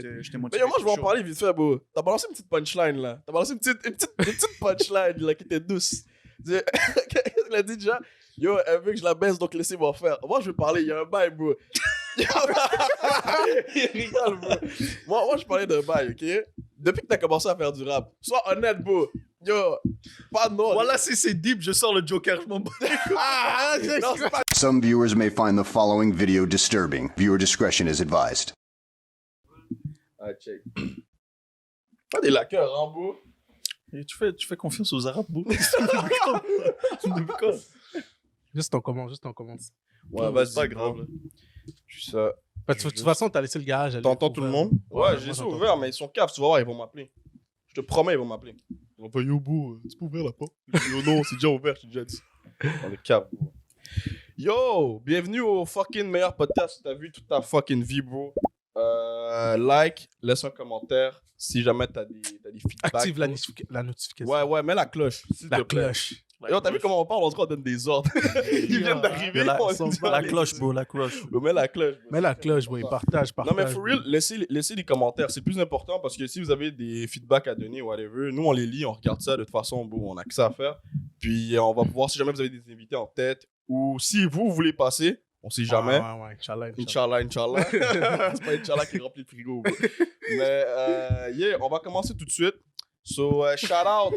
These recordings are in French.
j'étais Mais motivé. moi, je vais en parler vite fait, bro. T'as balancé une petite punchline, là. T'as balancé une petite punchline, là, qui était douce. Qu'est-ce qu'il a dit déjà? Yo, elle veut que je la baisse, donc laissez-moi faire. Moi, je vais parler, il y a un bail, bro. Il rigole, bro. Moi, je parlais d'un bail, ok? Depuis que t'as commencé à faire du rap, sois honnête, bro. Yo, pas non. Voilà, si c'est deep, je sors le Joker, je m'en bats. Non, c'est pas... Some viewers may find the following video disturbing. Viewer discretion is advised. Ah, check. Pas des laqueurs, hein, bro? Et tu fais confiance aux Arabes, bro. Juste on commence. Ouais, vas-y. C'est pas grave. Là. Tu sais. De toute façon, t'as laissé le garage. elle est T'entends tout le ouverte. monde? Ouais, j'ai moi, ça j'entends. ouvert, mais ils sont caves, tu vas voir, ils vont m'appeler. Je te promets, ils vont m'appeler. Ils vont pas yo, bro, tu peux ouvrir la porte. Yo, non, c'est déjà ouvert, je t'ai déjà dit. On est caves, bro. Yo, bienvenue au fucking meilleur podcast que t'as vu toute ta fucking vie, bro. Like, laisse un commentaire si jamais t'as des feedbacks. Active bro. la notification. Ouais, mets la cloche, s'il La te plaît. cloche. Yo, t'as vu comment on parle? En tout cas, on donne des ordres. Ils viennent d'arriver. La, on dit, la allez, cloche, bro, la cloche. Mets la cloche, bro. Mets la cloche, boy. Partage. Non, mais for real, laissez des commentaires. C'est plus important parce que si vous avez des feedbacks à donner, whatever, nous, on les lit, on regarde ça. De toute façon, bon, on a que ça à faire. Puis, on va pouvoir, si jamais vous avez des invités en tête ou si vous voulez passer, on sait jamais. Ouais, Inch'Allah. Inch'Allah. C'est pas Inch'Allah qui remplit le frigo, bro. Mais, yeah, on va commencer tout de suite. So, shout out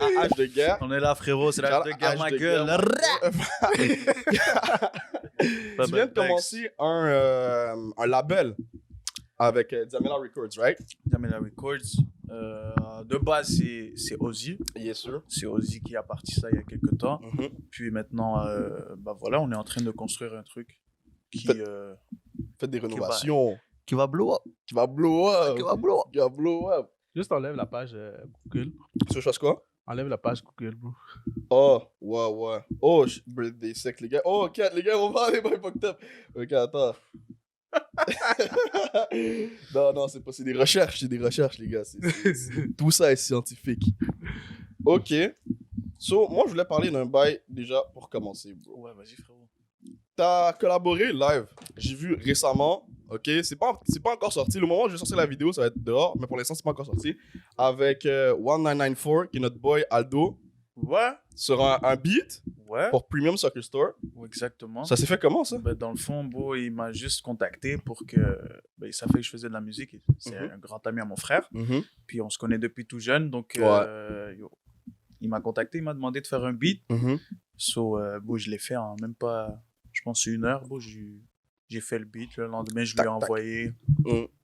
à H de guerre. On est là, frérot, c'est la de guerre, ma gueule. Tu viens de commencer un label avec Diamela Records, right? Diamela Records. De base, c'est Ozzy. Yes, sir. C'est Ozzy qui a parti ça il y a quelques temps. Mhm. Puis maintenant, bah voilà, on est en train de construire un truc qui, Faites des rénovations. qui va blow up. Qui va blow up. Qui va blow up. Qui va blow up. Juste enlève la page Google. Tu veux que je fasse quoi? Enlève la page Google, bro. Oh, ouais. Oh, birthday sec, les gars. Oh, ok, les gars, on va aller by fucked up. Ok, attends. non, c'est pas, c'est des recherches, les gars. Tout ça est scientifique. Ok. So, moi, je voulais parler d'un bail déjà pour commencer, bro. Ouais, vas-y, frérot. T'as collaboré live, j'ai vu récemment, ok, c'est pas encore sorti, le moment où je vais sortir la vidéo, ça va être dehors, mais pour l'instant, c'est pas encore sorti, avec 1994, qui est notre boy Aldo, Ouais. sur un beat Ouais. pour Premium Soccer Store. Exactement. Ça s'est fait comment, ça? Ben, dans le fond, bro, il m'a juste contacté pour que. Ben, il savait que je faisais de la musique. C'est Mhm. un grand ami à mon frère. Puis on se connaît depuis tout jeune. Donc, Ouais. il m'a contacté, il m'a demandé de faire un beat. So, bon, je l'ai fait en même pas, je pense, 1 heure. Bon, j'ai fait le beat. Le lendemain, je lui ai envoyé.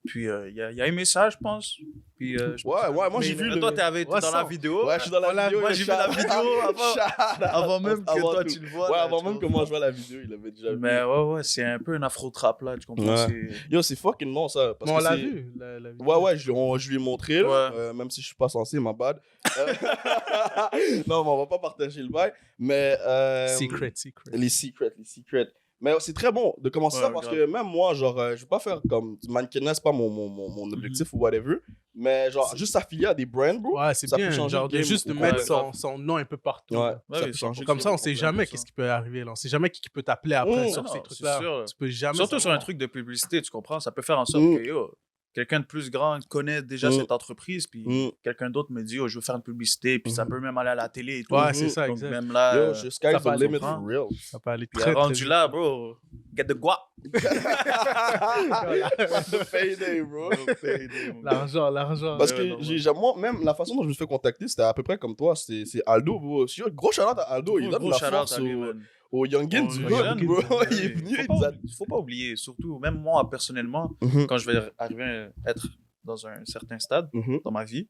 Puis, il y a aimé ça, je pense. Puis, Ouais, moi, j'ai vu Toi, t'es dans la vidéo. Ouais, je suis dans la vidéo. Moi, j'ai vu la vidéo avant même que toi, tu le vois. Ouais, là, avant tu même vois. que moi, je vois la vidéo, il avait déjà vu. Mais ouais, c'est un peu un afro-trap, là, tu comprends? Ouais. Yo, c'est fucking long, ça. Parce On que l'a c'est- vu, la vidéo. Ouais, je lui ai montré, là, Ouais. même si je suis pas censé, ma bad. Non, mais on va pas partager le bail. Mais. Secret. Les secrets. Mais c'est très bon de commencer Ouais, ça parce grave. que même moi, genre, je vais pas faire comme du mannequinat, c'est pas mon objectif ou whatever. Mais genre, juste s'affilier à des brands, bro. Ouais, c'est Ça peut bien, changer genre le de game juste de au mettre complet. son nom un peu partout. Ouais, là. Ouais, ça oui, peut changer. Comme ça, on sait jamais 100%. qu'est-ce qui peut arriver, là. On sait jamais qui peut t'appeler après sur non, ces c'est trucs-là. sûr. Tu peux jamais Surtout sur un savoir. truc de publicité, tu comprends? Ça peut faire en sorte que yo, quelqu'un de plus grand connaît déjà cette entreprise, puis quelqu'un d'autre me dit, oh, je veux faire une publicité, puis ça peut même aller à la télé et tout. Ouais, c'est ça, Donc, exact. même là, Yo, sky's ça the passe, limit on for real. Ça peut aller puis très, très rendu vite. là, bro, get the guap. The payday, bro. L'argent. Parce non, que moi, même la façon dont je me suis fait contacter, c'était à peu près comme toi. C'est Aldo, bro. Gros shout-out à Aldo. Il donne de la force au Youngin du Au hood, Youngin, bro. oui. Il est venu, il nous a... Faut pas oublier, surtout, même moi, personnellement, Mhm. quand je vais arriver à être dans un certain stade Mhm. dans ma vie,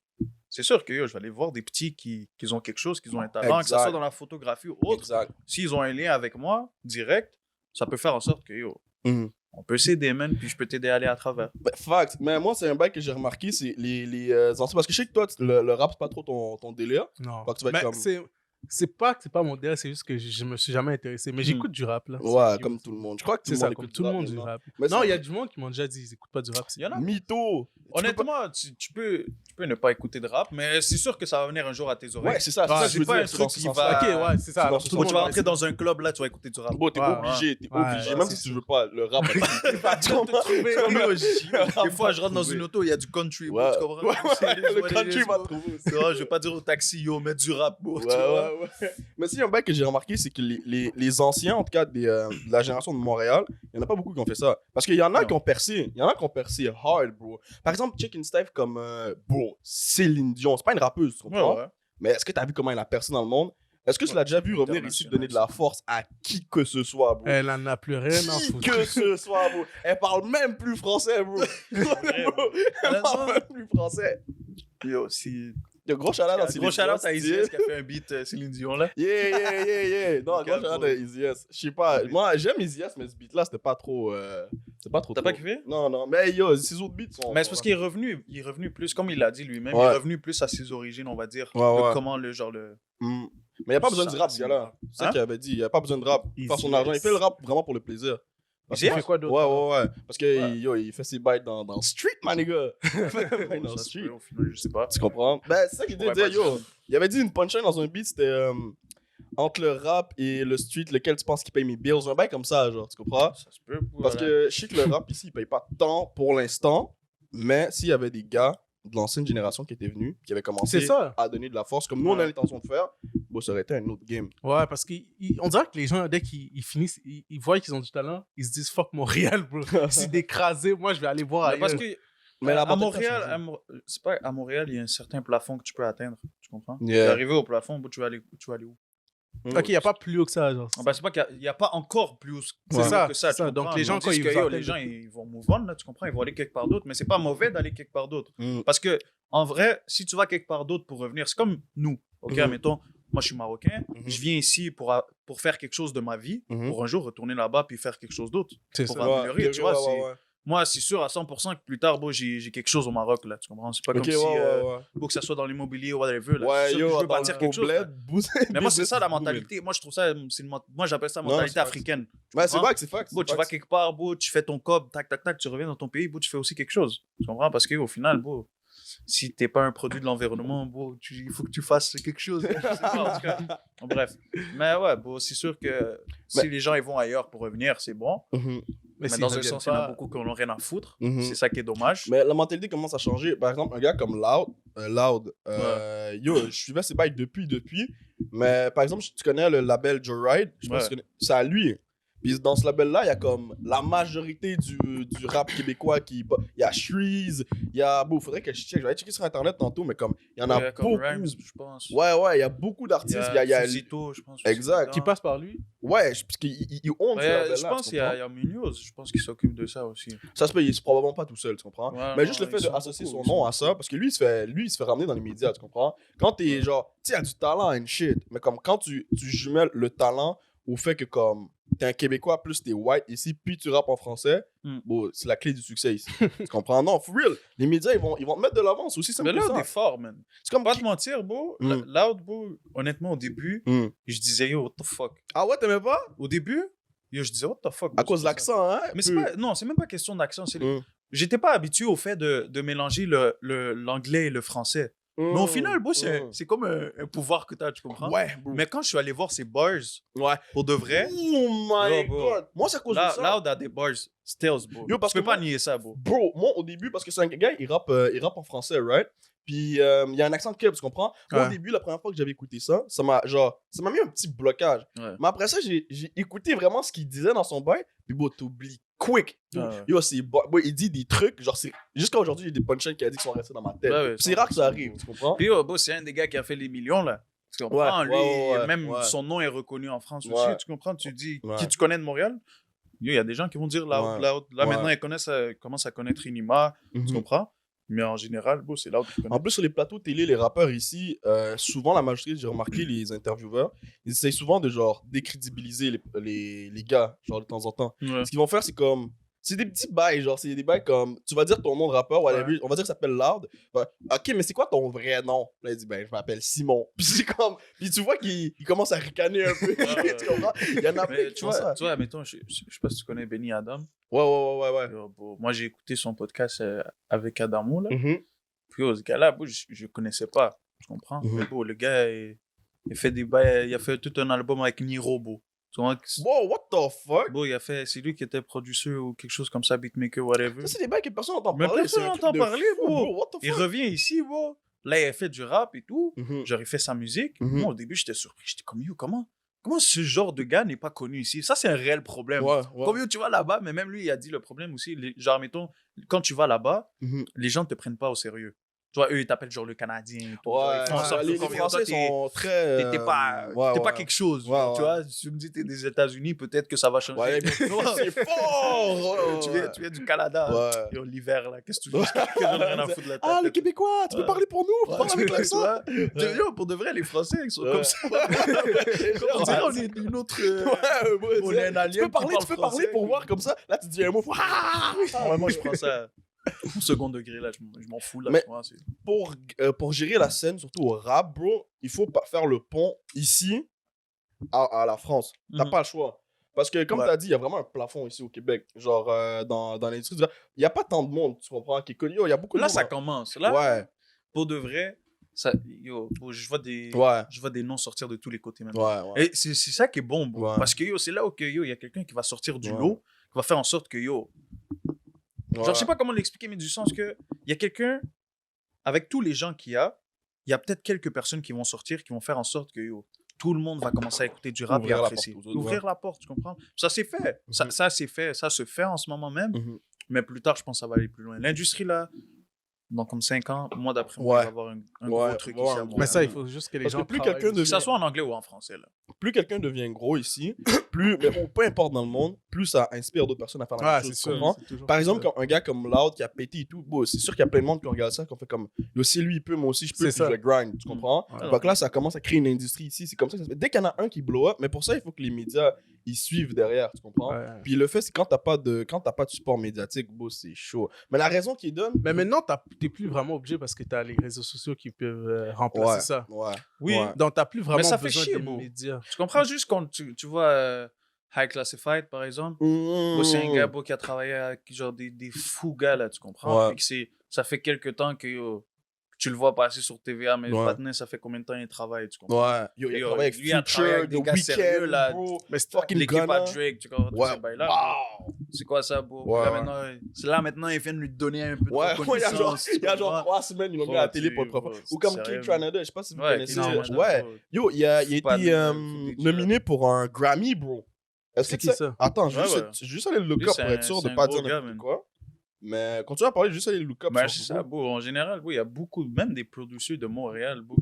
c'est sûr que yo, je vais aller voir des petits qui ont quelque chose, qui ont un talent, que ce Exact. soit dans la photographie ou autre. Exact. S'ils ont un lien avec moi, direct, ça peut faire en sorte que yo, Mhm. on peut s'aider, man, puis je peux t'aider à aller à travers. Ben, fact. Mais moi, c'est un bail que j'ai remarqué, c'est les anciens. Parce que je sais que toi, le rap, c'est pas trop ton délire. Non. Fait que tu vas être Mais comme- c'est pas que c'est pas mon délire, c'est juste que je me suis jamais intéressé. Mais j'écoute du rap, là. Ouais, C'est- comme tout le monde. Je crois que tout C'est le ça, monde comme écoute tout le monde du du rap. rap. Mais Non, c'est- il y a du monde qui m'ont déjà dit ils écoutent pas du rap. Il y en a. Mytho. Honnêtement, tu peux ne pas écouter de rap, mais c'est sûr que ça va venir un jour à tes oreilles. Ouais, c'est ça. C'est pas un truc qui va... Ok, ouais, c'est ça. Alors, Tu vas rentrer dans un club, là, tu vas écouter du rap. Bon, t'es obligé. Même si tu veux pas, le rap. Des fois, je rentre dans une auto, il y a du country. Ouais. Tu comprends? Le country va trouver. Je vais pas dire au taxi, yo, mets du rap. Ouais. Mais si, un bail que j'ai remarqué, c'est que les anciens, en tout cas, de la génération de Montréal, il y en a pas beaucoup qui ont fait ça. Parce qu'il y en a qui ont percé. Il y en a qui ont percé hard, bro. Par exemple, check une Steve comme, Céline Dion. C'est pas une rappeuse, tu comprends? Ouais. Mais est-ce que t'as vu comment elle a percé dans le monde? Est-ce que tu l'as déjà vu revenir ici donner de la force à qui que ce soit, bro? Elle en a plus rien à Qui foutre. que ce soit, bro. Elle parle même plus français, bro. Elle parle même plus français. Yo, si... Yo, gros shout-out à Gros shout-out à Easy S qui a fait un beat Céline Dion, là. Yeah. Non, gros shout-out à Easy S. Je sais pas. Moi, j'aime Easy S, mais ce beat-là, c'était pas trop. T'as pas kiffé? Non. Mais yo, ces autres beats sont. Mais c'est parce qu'il est revenu plus, comme il l'a dit lui-même, il est revenu plus à ses origines, on va dire. Ouais. Comment le genre le. Mais il n'y a pas besoin de rap, ce gars-là. C'est ça qu'il avait dit. Il n'y a pas besoin de rap. Il fait son argent. Il fait le rap vraiment pour le plaisir. Il fait quoi d'autre? Ouais. Parce que yo, il fait ses bails dans le street, my nigga. Dans le street. Au final, je sais pas. Tu comprends? Ben, c'est ça qu'il disait, yo. Il avait dit une punchline dans un beat, c'était entre le rap et le street, lequel tu penses qui paye mes bills? Un bail comme ça, genre, tu comprends? Ça se peut. Parce que je sais que le rap ici, il paye pas tant pour l'instant, mais s'il y avait des gars de l'ancienne génération qui étaient venus, qui avaient commencé à donner de la force, comme nous on a l'intention de faire, bon, ça aurait été un autre game. Ouais, parce qu'on dirait que les gens, dès qu'ils finissent, ils voient qu'ils ont du talent, ils se disent fuck Montréal, bro. C'est d'écraser, moi je vais aller voir ailleurs. Parce que Mais à Montréal, c'est pas à Montréal, il y a un certain plafond que tu peux atteindre. Tu comprends? Tu es arrivé au plafond, tu vas aller où? Ok, il n'y a pas plus haut que ça, genre. C'est pas qu'il n'y a pas encore plus C'est ça, que ça. c'est ça. Donc les gens, quand les gens, ils vont move on, là, tu comprends? Ils vont aller quelque part d'autre, mais c'est pas mauvais d'aller quelque part d'autre. Parce que, en vrai, si tu vas quelque part d'autre pour revenir, c'est comme nous. Ok, admettons, moi je suis marocain, je viens ici pour faire quelque chose de ma vie, pour un jour retourner là-bas puis faire quelque chose d'autre. C'est pour ça. améliorer, tu vois. Moi, c'est sûr à 100% que plus tard, j'ai quelque chose au Maroc, là, tu comprends? C'est pas comme si, que ça soit dans l'immobilier ou whatever, là. Je veux bâtir quelque chose. Mais moi, c'est ça la mentalité. Moi, je trouve ça, moi, j'appelle ça mentalité africaine. Ouais, c'est vrai que c'est fact. Tu vas quelque part, tu fais ton cob, tac, tu reviens dans ton pays, tu fais aussi quelque chose. Tu comprends? Parce qu'au final, si t'es pas un produit de l'environnement, il faut que tu fasses quelque chose. Je sais pas, en tout cas. Bref. Mais ouais, c'est sûr que si les gens ils vont ailleurs pour revenir, c'est bon. Mais dans un sens, il y en a beaucoup qui n'ont rien à foutre. C'est ça qui est dommage. Mais la mentalité commence à changer. Par exemple, un gars comme Loud, yo, je suivais ses bails depuis. Mais par exemple, tu connais le label Joe Ride, je pense que c'est à lui. Puis dans ce label-là, il y a comme la majorité du rap québécois qui... Il y a Shreeze, il y a... Bon, il faudrait que je check. Je vais aller checker sur Internet tantôt, mais comme... Il y en a beaucoup. Rhymes, je pense. Ouais, il y a beaucoup d'artistes. Il y a Zito, je pense. Exact. Qui passe par lui? Ouais, parce qu'il honte ce label-là. Je pense qu'il y a Munoz, je pense qu'il s'occupe de ça aussi. Ça se peut, il est probablement pas tout seul, tu comprends? Mais juste le fait d'associer son nom à ça, parce que lui, il se fait ramener dans les médias, tu comprends? Quand t'es genre... Tu sais, il y a du talent and shit, mais comme quand tu jumelles le talent au fait que comme... T'es un Québécois plus t'es white ici, puis tu rappes en français, c'est la clé du succès ici. Tu comprends? Non, for real. Les médias, ils vont te mettre de l'avance aussi. Mais Loud est fort, man. C'est comme pas te mentir, Loud, honnêtement, au début, je disais, yo, what the fuck. Ah ouais, t'aimais pas? Au début, yo, je disais, what the fuck. À cause de l'accent, hein? Mais c'est même pas question d'accent. J'étais pas habitué au fait de mélanger l'anglais et le français. Mais au final, c'est comme un pouvoir que tu as, tu comprends? Ouais. Mais quand je suis allé voir ces bars, pour de vrai... Oh my God! Moi, c'est à cause de ça. Loud a des bars, stills, bro. Yo, parce tu peux pas nier ça, bro. Bro, moi, au début, parce que c'est un gars, il rappe en français, right? Puis, il y a un accent de Québec, tu comprends? Moi, au début, la première fois que j'avais écouté ça, ça m'a mis un petit blocage. Mais après ça, j'ai écouté vraiment ce qu'il disait dans son bail. Puis, bon, t'oublies quick. Yo, il dit des trucs, genre, jusqu'à aujourd'hui, il y a des punchlines qu'il a dit qui sont restés dans ma tête. C'est rare que ça arrive, tu comprends? Puis, c'est un des gars qui a fait les millions, là. Tu comprends? Lui, son nom est reconnu en France aussi. Tu comprends? Tu dis, qui tu connais de Montréal? Il y a des gens qui vont dire Loud. Là, maintenant, ils commencent à connaître Inima. Tu comprends? Mais en général, c'est Loud qui connaît. En plus, sur les plateaux télé, les rappeurs ici, souvent, la majorité, j'ai remarqué, les intervieweurs, ils essayent souvent de genre décrédibiliser les gars, genre de temps en temps. Ce qu'ils vont faire, c'est comme... C'est des petits bails, genre, c'est des bails comme... Tu vas dire ton nom de rappeur, on va dire que ça s'appelle Loud. Ok, mais c'est quoi ton vrai nom? Là, il dit, je m'appelle Simon. Puis c'est comme... Puis tu vois qu'il commence à ricaner un peu. Tu comprends? Il y en a plein qui font ça. Tu vois, mettons, je sais pas si tu connais Benny Adam. Ouais. Yo, bro, moi, j'ai écouté son podcast avec Adamo, là. Mhm. Puis, ce gars-là, bro, je connaissais pas. Tu comprends? Mhm. Mais bon, le gars, il fait des bails, il a fait tout un album avec Niro, bro. Tu comprends? Wow, what the fuck? Bon, c'est lui qui était producteur ou quelque chose comme ça, beatmaker, whatever. Ça, c'est des bails que personne n'entend Mais parler. personne c'est un n'entend truc de parler, fou, bro. What the Il fuck? revient ici, bro. Là, il a fait du rap et tout. Mhm. Genre, il fait sa musique. Mhm. Moi, au début, j'étais surpris. J'étais comme, yo, comment ce genre de gars n'est pas connu ici? Ça, c'est un réel problème. Ouais. Comme yo, tu vas là-bas, mais même lui, il a dit le problème aussi. Genre, mettons, quand tu vas là-bas, Mhm. les gens ne te prennent pas au sérieux. Tu vois, eux, ils t'appellent genre le Canadien et tout. Genre, Ouais, ils font en sorte que les comme, yo, Français toi, sont très... t'es pas quelque chose. Ouais, Tu vois, si tu me dis que t'es des États-Unis, peut-être que ça va changer. Ouais, mais c'est fort! Tu viens du Canada. Ouais. Yo, l'hiver, là, qu'est-ce que tu veux? J'en ai rien à foutre de la tête. Ah, les Québécois, tu peux parler pour nous? Ouais, Parle avec l'accent. Yo, pour de vrai, les Français, ils sont Ouais. comme ça. On dirait qu'on est d'une autre. On est un alien. Tu peux parler pour voir comme ça. Là, tu dis un mot. Ouais, moi, je prends ça au second degré, là. Je m'en fous, là. Mais- Moi, Pour gérer la scène, surtout au rap, bro, il faut pas faire le pont ici à la France. T'as Mhm. pas le choix. Parce que, comme Ouais. tu as dit, il y a vraiment un plafond ici au Québec. Genre, dans l'industrie du rap, il n'y a pas tant de monde, tu comprends, qui est connu. Il y a beaucoup de Là, monde. ça commence. Là, Ouais, pour de vrai, je vois des noms sortir de tous les côtés maintenant. ouais. Et c'est ça qui est bon, bro. Ouais. Parce que c'est là où il y a quelqu'un qui va sortir du Ouais. lot, qui va faire en sorte que genre, je sais pas comment l'expliquer, mais du sens que il y a quelqu'un, avec tous les gens qu'il y a peut-être quelques personnes qui vont sortir, qui vont faire en sorte que tout le monde va commencer à écouter du rap Ouvrir et la apprécier. porte aux autres, Ouvrir la porte, tu comprends? Ça s'est fait. Mhm. Ça s'est fait. Ça se fait en ce moment même. Mhm. Mais plus tard, je pense que ça va aller plus loin. L'industrie, là, dans comme 5 ans, moi, d'après moi, Ouais. il va y avoir un Ouais, gros truc ouais, ici ouais. à Mais Montréal. Mais ça, il faut juste que les Parce gens que plus travaillent quelqu'un dessus. Que ça soit en anglais ou en français, là. Plus quelqu'un devient gros ici, mais bon, peu importe dans le monde, plus ça inspire d'autres personnes à faire la Ouais, même c'est chose. Tu sûr. comprends? c'est toujours Par comme exemple, ça. quand un gars comme Loud qui a pété et tout, bon, c'est sûr qu'il y a plein de monde qui regarde ça, qu'on fait comme, yo, si lui il peut, moi aussi je peux, C'est puis ça. je vais grind, tu comprends? Ouais. Donc là, ça commence à créer une industrie ici, c'est comme ça que ça se fait. Dès qu'il y en a un qui blow up, mais pour ça, il faut que les médias, ils suivent derrière, tu comprends? Ouais. Puis le fait, c'est quand t'as pas de support médiatique, bon, c'est chaud. Mais la raison qu'ils donnent... Mais maintenant, t'es plus vraiment obligé parce que t'as les réseaux sociaux qui peuvent remplacer Ouais, ça. ouais. Oui, ouais. Donc, t'as plus vraiment ça fait besoin chier, des bro. médias. Tu comprends juste quand tu vois High Classified, par exemple. Moi, c'est un gars bro, qui a travaillé avec genre des fous gars, là, tu comprends? Ouais. Puis que ça fait quelques temps que tu le vois passer sur TVA, mais Ouais. maintenant, ça fait combien de temps il travaille, tu comprends? Ouais. Yo, il a Yo, travaillé avec lui, il a travaillé Future, avec des The gars sérieux, Weeknd, là. bro. Mais c'est Fucking L'équipe à Gunna. Drake, tu comprends? Tous Ouais. ces bails-là. Wow. C'est quoi ça, bro? Ouais, Là, ouais. maintenant, ils viennent lui donner un peu de Ouais, il y a genre, reconnaissance, tu il y a genre comprends? 3 semaines, ils l'ont mis à la télé pour le Bro, propre. c'est Ou comme sérieux, King Tranada, je sais pas si vous Ouais, connaissez. King Tranada, Ouais. bro. Yo, il a Faut pas été de- faut des nominé pour un Grammy, bro. Est-ce C'est que qui tu ça? sais? Attends, je vais Ouais, juste- juste aller le look Lui, up c'est pour un- être sûr de c'est un pas gros dire gars, n'importe man. quoi. Mais continue à parler, juste aller le look up. Ben, sur c'est ça, Google. bro. En général, bro, il y a beaucoup, même des producteurs de Montréal, bro,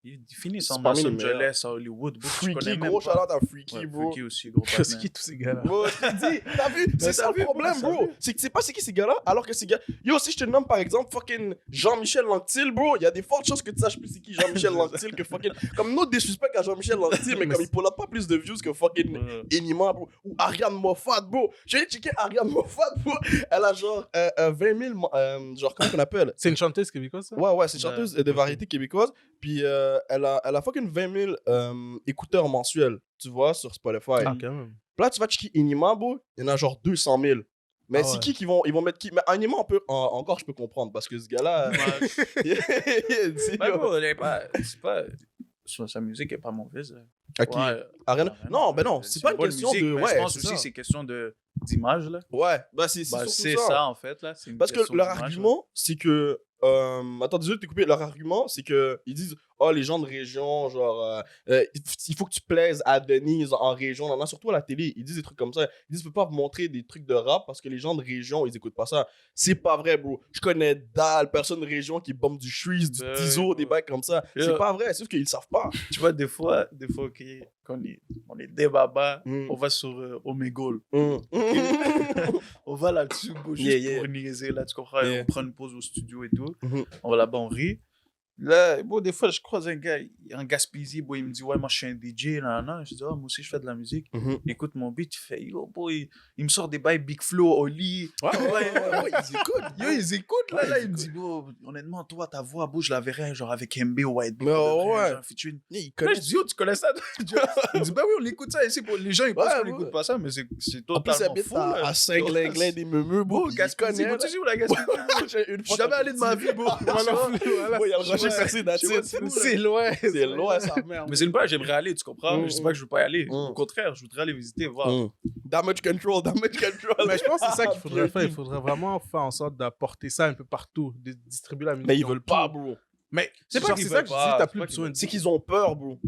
ils finissent C'est en parmi Los les meilleurs. Angeles, à Hollywood, bro. que je connais Freaky, même gros pas. shout-out à Freaky, Ouais, bro. Freaky aussi, gros C'est partenaire. qui tous ces gars-là? Bro, je t'ai dit, t'as vu? C'est Mais ça t'as le vu, problème, bro, bro. C'est que tu sais pas c'est qui ces gars-là, alors que ces gars. Yo, si je te nomme par exemple fucking Jean-Michel Lanctil, bro, il y a des fortes chances que tu saches plus c'est qui Jean-Michel Lanctil que fucking. Comme nous, des suspects à Jean-Michel Lanctil, mais comme il pull up pas plus de views que fucking Ouais. Enima, bro. Ou Ariane Moffat, bro. J'ai checké Ariane Moffat, bro. Elle a genre 20 000. Genre, comment qu'on appelle? C'est une chanteuse québécoise, ça? Ouais, c'est une Ouais, chanteuse de variété québécoise. Puis elle a fucking 20 000 écouteurs mensuels, tu vois, sur Spotify. Ah, quand même. Puis là, tu vas checker Enima, bro, il y en a genre 200 000. Mais Ah c'est ouais. qui qu'ils vont mettre qui? Mais Enima, encore, je peux comprendre, parce que ce gars-là. c'est- Ben, bro, c'est pas. Sa musique est pas mauvaise. Là. Ok. Ouais, Ariana- ouais, Non, ben non, c'est pas une bonne question musique, de. mais Ouais, je pense c'est aussi ça. c'est question d'image, là. Ouais, bah c'est Bah, surtout c'est ça. ça, en fait, là. C'est une Parce que question leur d'image, là. argument, c'est que. Attends, désolé de te couper. Leur argument, c'est que ils disent oh, les gens de région, genre, il faut que tu plaises à Denise en région. Non, non, surtout à la télé, ils disent des trucs comme ça. Ils disent, je peux pas vous montrer des trucs de rap parce que les gens de région, ils écoutent pas ça. C'est pas vrai, bro. Je connais dalle, personne de région qui bombe du Shreeze, du Ben, Tizo, des ouais. bacs comme ça. C'est Yeah. pas vrai, c'est juste qu'ils le savent pas. Tu vois, des fois ok, quand on est des babas, Mm. on va sur Omegle. Mm. On va là-dessus, bro, juste Yeah, yeah. pour niaiser, là, tu comprends? Yeah. On prend une pause au studio et tout. Mhm. On va là-bas, on rit. Là, bon, des fois, je croise un gars en Gaspésie, bon, il me dit, ouais, moi, je suis un DJ, là, là. Je dis, oh, moi aussi, je fais de la musique. Écoute mon beat, il fait, yo, boy, il me sort des bails Big Flow, Oli. Ouais, ils écoutent. Yo, ils écoutent, là, Ouais, là, ils il me dit, bon, honnêtement, toi, ta voix, bon, je la verrais, genre, avec MB White. Mais ouais. Featuring. Ils Là, connaissent. je dis, yo, tu connais ça? Il me dit, bah oui, on écoute ça ici. Pour les gens, ils pensent qu'on n'écoute pas ça, mais c'est En plus, ils totalement habitent fou, là. à Saint-Glinglin des Meumeux, Bon, bon, ils Gaspésie, connaissent. bon, tu sais où la Gaspésie? Une Je suis jamais allé de ma vie, bon. Voilà. Bon, il y a le rocher percé d'attitude. C'est loin. C'est loin, sa mère. Mais c'est une place, j'aimerais aller, tu comprends? Je dis pas que je veux pas y aller. Au contraire, je voudrais aller visiter, voir. Damage control. Mais je pense que c'est ça qu'il faudrait faire. Il faudrait vraiment faire en sorte d'apporter ça un peu partout, de distribuer la musique. Mais ils dans veulent tout. pas, bro. Mais c'est C'est pas ça que c'est qu'ils ça que je veulent dis, pas, t'as c'est plus pas besoin qu'ils de. C'est qu'ils ont peur, bro.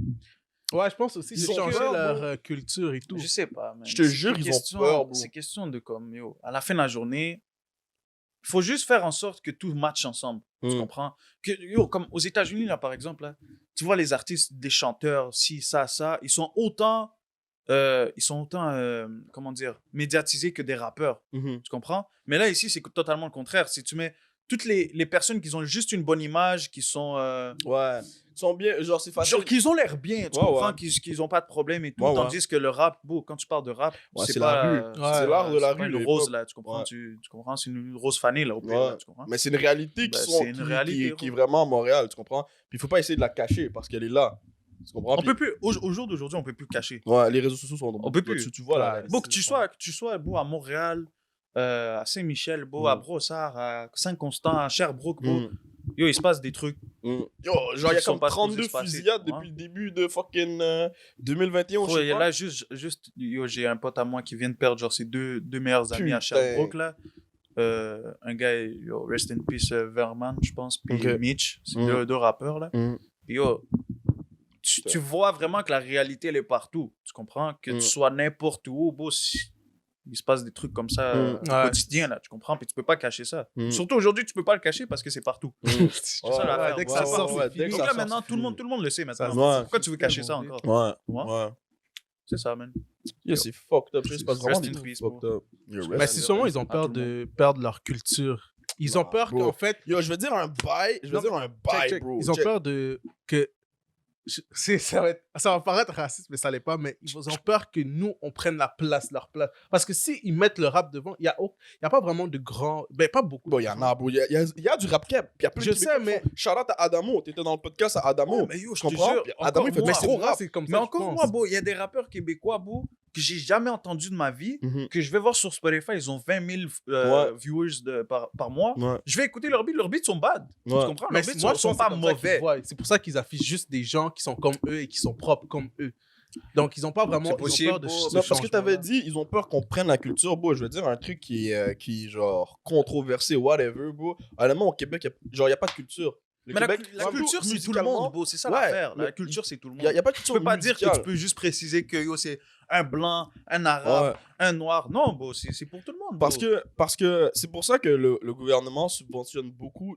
Ouais, je pense aussi, Ils c'est ont changer peur, leur bro. culture et tout. Je sais pas, man. Je te jure, ils ont peur, bro. C'est question de comme, yo, à la fin de la journée, il faut juste faire en sorte que tout matche ensemble. Tu comprends? Que, yo, comme aux États-Unis, là, par exemple, là, tu vois les artistes, des chanteurs, ci, ça, ils sont autant, comment dire, médiatisés que des rappeurs. Tu comprends? Mais là, ici, c'est totalement le contraire. Si tu mets toutes les personnes qui ont juste une bonne image, qui sont. Ouais. Ils sont bien, genre, c'est facile. Genre qu'ils ont l'air bien, tu Ouais, comprends? ouais. Qu'ils ont pas de problème et tout. Ouais, Tandis que le rap, bon, quand tu parles de rap, Ouais, c'est pas, la rue. C'est l'art de la c'est pas rue, une le rose, hip-hop. là, tu comprends? Ouais. Tu comprends? C'est une rose fanée, là, au pire, Ouais. là, tu comprends? Mais c'est une réalité Ben, qui c'est une réalité, qui est vraiment à Montréal, tu comprends? Puis il faut pas essayer de la cacher parce qu'elle est là. Tu comprends? On Puis- peut plus, au jour d'aujourd'hui, on peut plus le cacher. Ouais, les réseaux sociaux sont. On peut plus. Tu vois là. Ouais. Bon, que tu sois beau à Montréal, à Saint-Michel, beau à Brossard, à Saint-Constant, à Sherbrooke, beau. Yo, il se passe des trucs. Yo, genre, il y a Qui sont comme pas 32 supposés se passer, fusillades tu vois. depuis le début de fucking 2021. Gros, je sais pas. là, juste yo, j'ai un pote à moi qui vient de perdre genre ses deux meilleurs amis à Putain. Sherbrooke, là. Un gars, yo, rest in peace, Verman, je pense, puis Ok. Mitch, c'est deux rappeurs, là. Puis yo, tu vois vraiment que la réalité, elle est partout. Tu comprends? Que tu sois n'importe où, beau, il se passe des trucs comme ça Ouais. au quotidien, là, tu comprends? Puis tu peux pas cacher ça. Surtout aujourd'hui, tu peux pas le cacher parce que c'est partout. C'est ça, l'affaire. dès que Ouais, ça ouais, sort, ouais, c'est dès fini. que Donc ça là, sort, maintenant, c'est tout le monde le sait maintenant. Ouais. Pourquoi tu veux cacher ça encore? Ouais. Tu vois? Ouais. C'est ça, man. Yo, c'est fucked up. Je passe vraiment Rest des in trucs peace, fucked up. Yo, Mais rest c'est in sûrement, peace ils ont à peur tout le monde. de perdre leur culture. Ils ont peur bro. qu'en fait. Yo, je veux dire un bail. Je veux dire un bail, check. bro. Ils ont Check. peur de. Ça va paraître raciste, mais ça l'est pas. Mais ils ont peur que nous, on prenne leur place. Parce que s'ils mettent le rap devant, il y a pas vraiment de grands. Ben, pas beaucoup. Bon, il y en a, bro. Il y a du rap cap. Puis il y a plein Je de Québécois sais, qui mais- font- Shout-out à Adamo. T'étais dans le podcast à Adamo. Ouais, mais yo, je Tu te comprends? jure, Puis Adamo, il fait encore du moi, gros moi, rap. c'est comme Mais ça. encore moi, bon, il y a des rappeurs québécois, beau, que j'ai jamais entendu de ma vie, Mhm. que je vais voir sur Spotify, ils ont 20 000 Ouais. viewers par mois. Ouais. Je vais écouter leurs beats sont bad. Tu Ouais. comprends? Mais Leurs beats moi, sont je pense pas que c'est comme ça qu'ils mauvais. voient. C'est pour ça qu'ils affichent juste des gens qui sont comme eux et qui sont propres comme eux. Donc, ils ont pas vraiment. C'est Ils ont possible, peur de bro. ce Non, parce que changement-là. t'avais dit, ils ont peur qu'on prenne la culture, bro. Je veux dire un truc qui est genre controversé, whatever, bro. Honnêtement, au Québec, il y a pas de culture. Le Mais la Québec, la surtout culture, c'est tout le musicalement, monde, beau. C'est ça ouais, l'affaire. La le- culture, c'est tout le Il y a monde. pas de Tu culture peux pas dire que musicale. tu peux juste préciser que yo, c'est un blanc, un arabe, un noir. Non, beau, c'est pour tout le monde. Parce beau. que c'est pour ça que le gouvernement subventionne beaucoup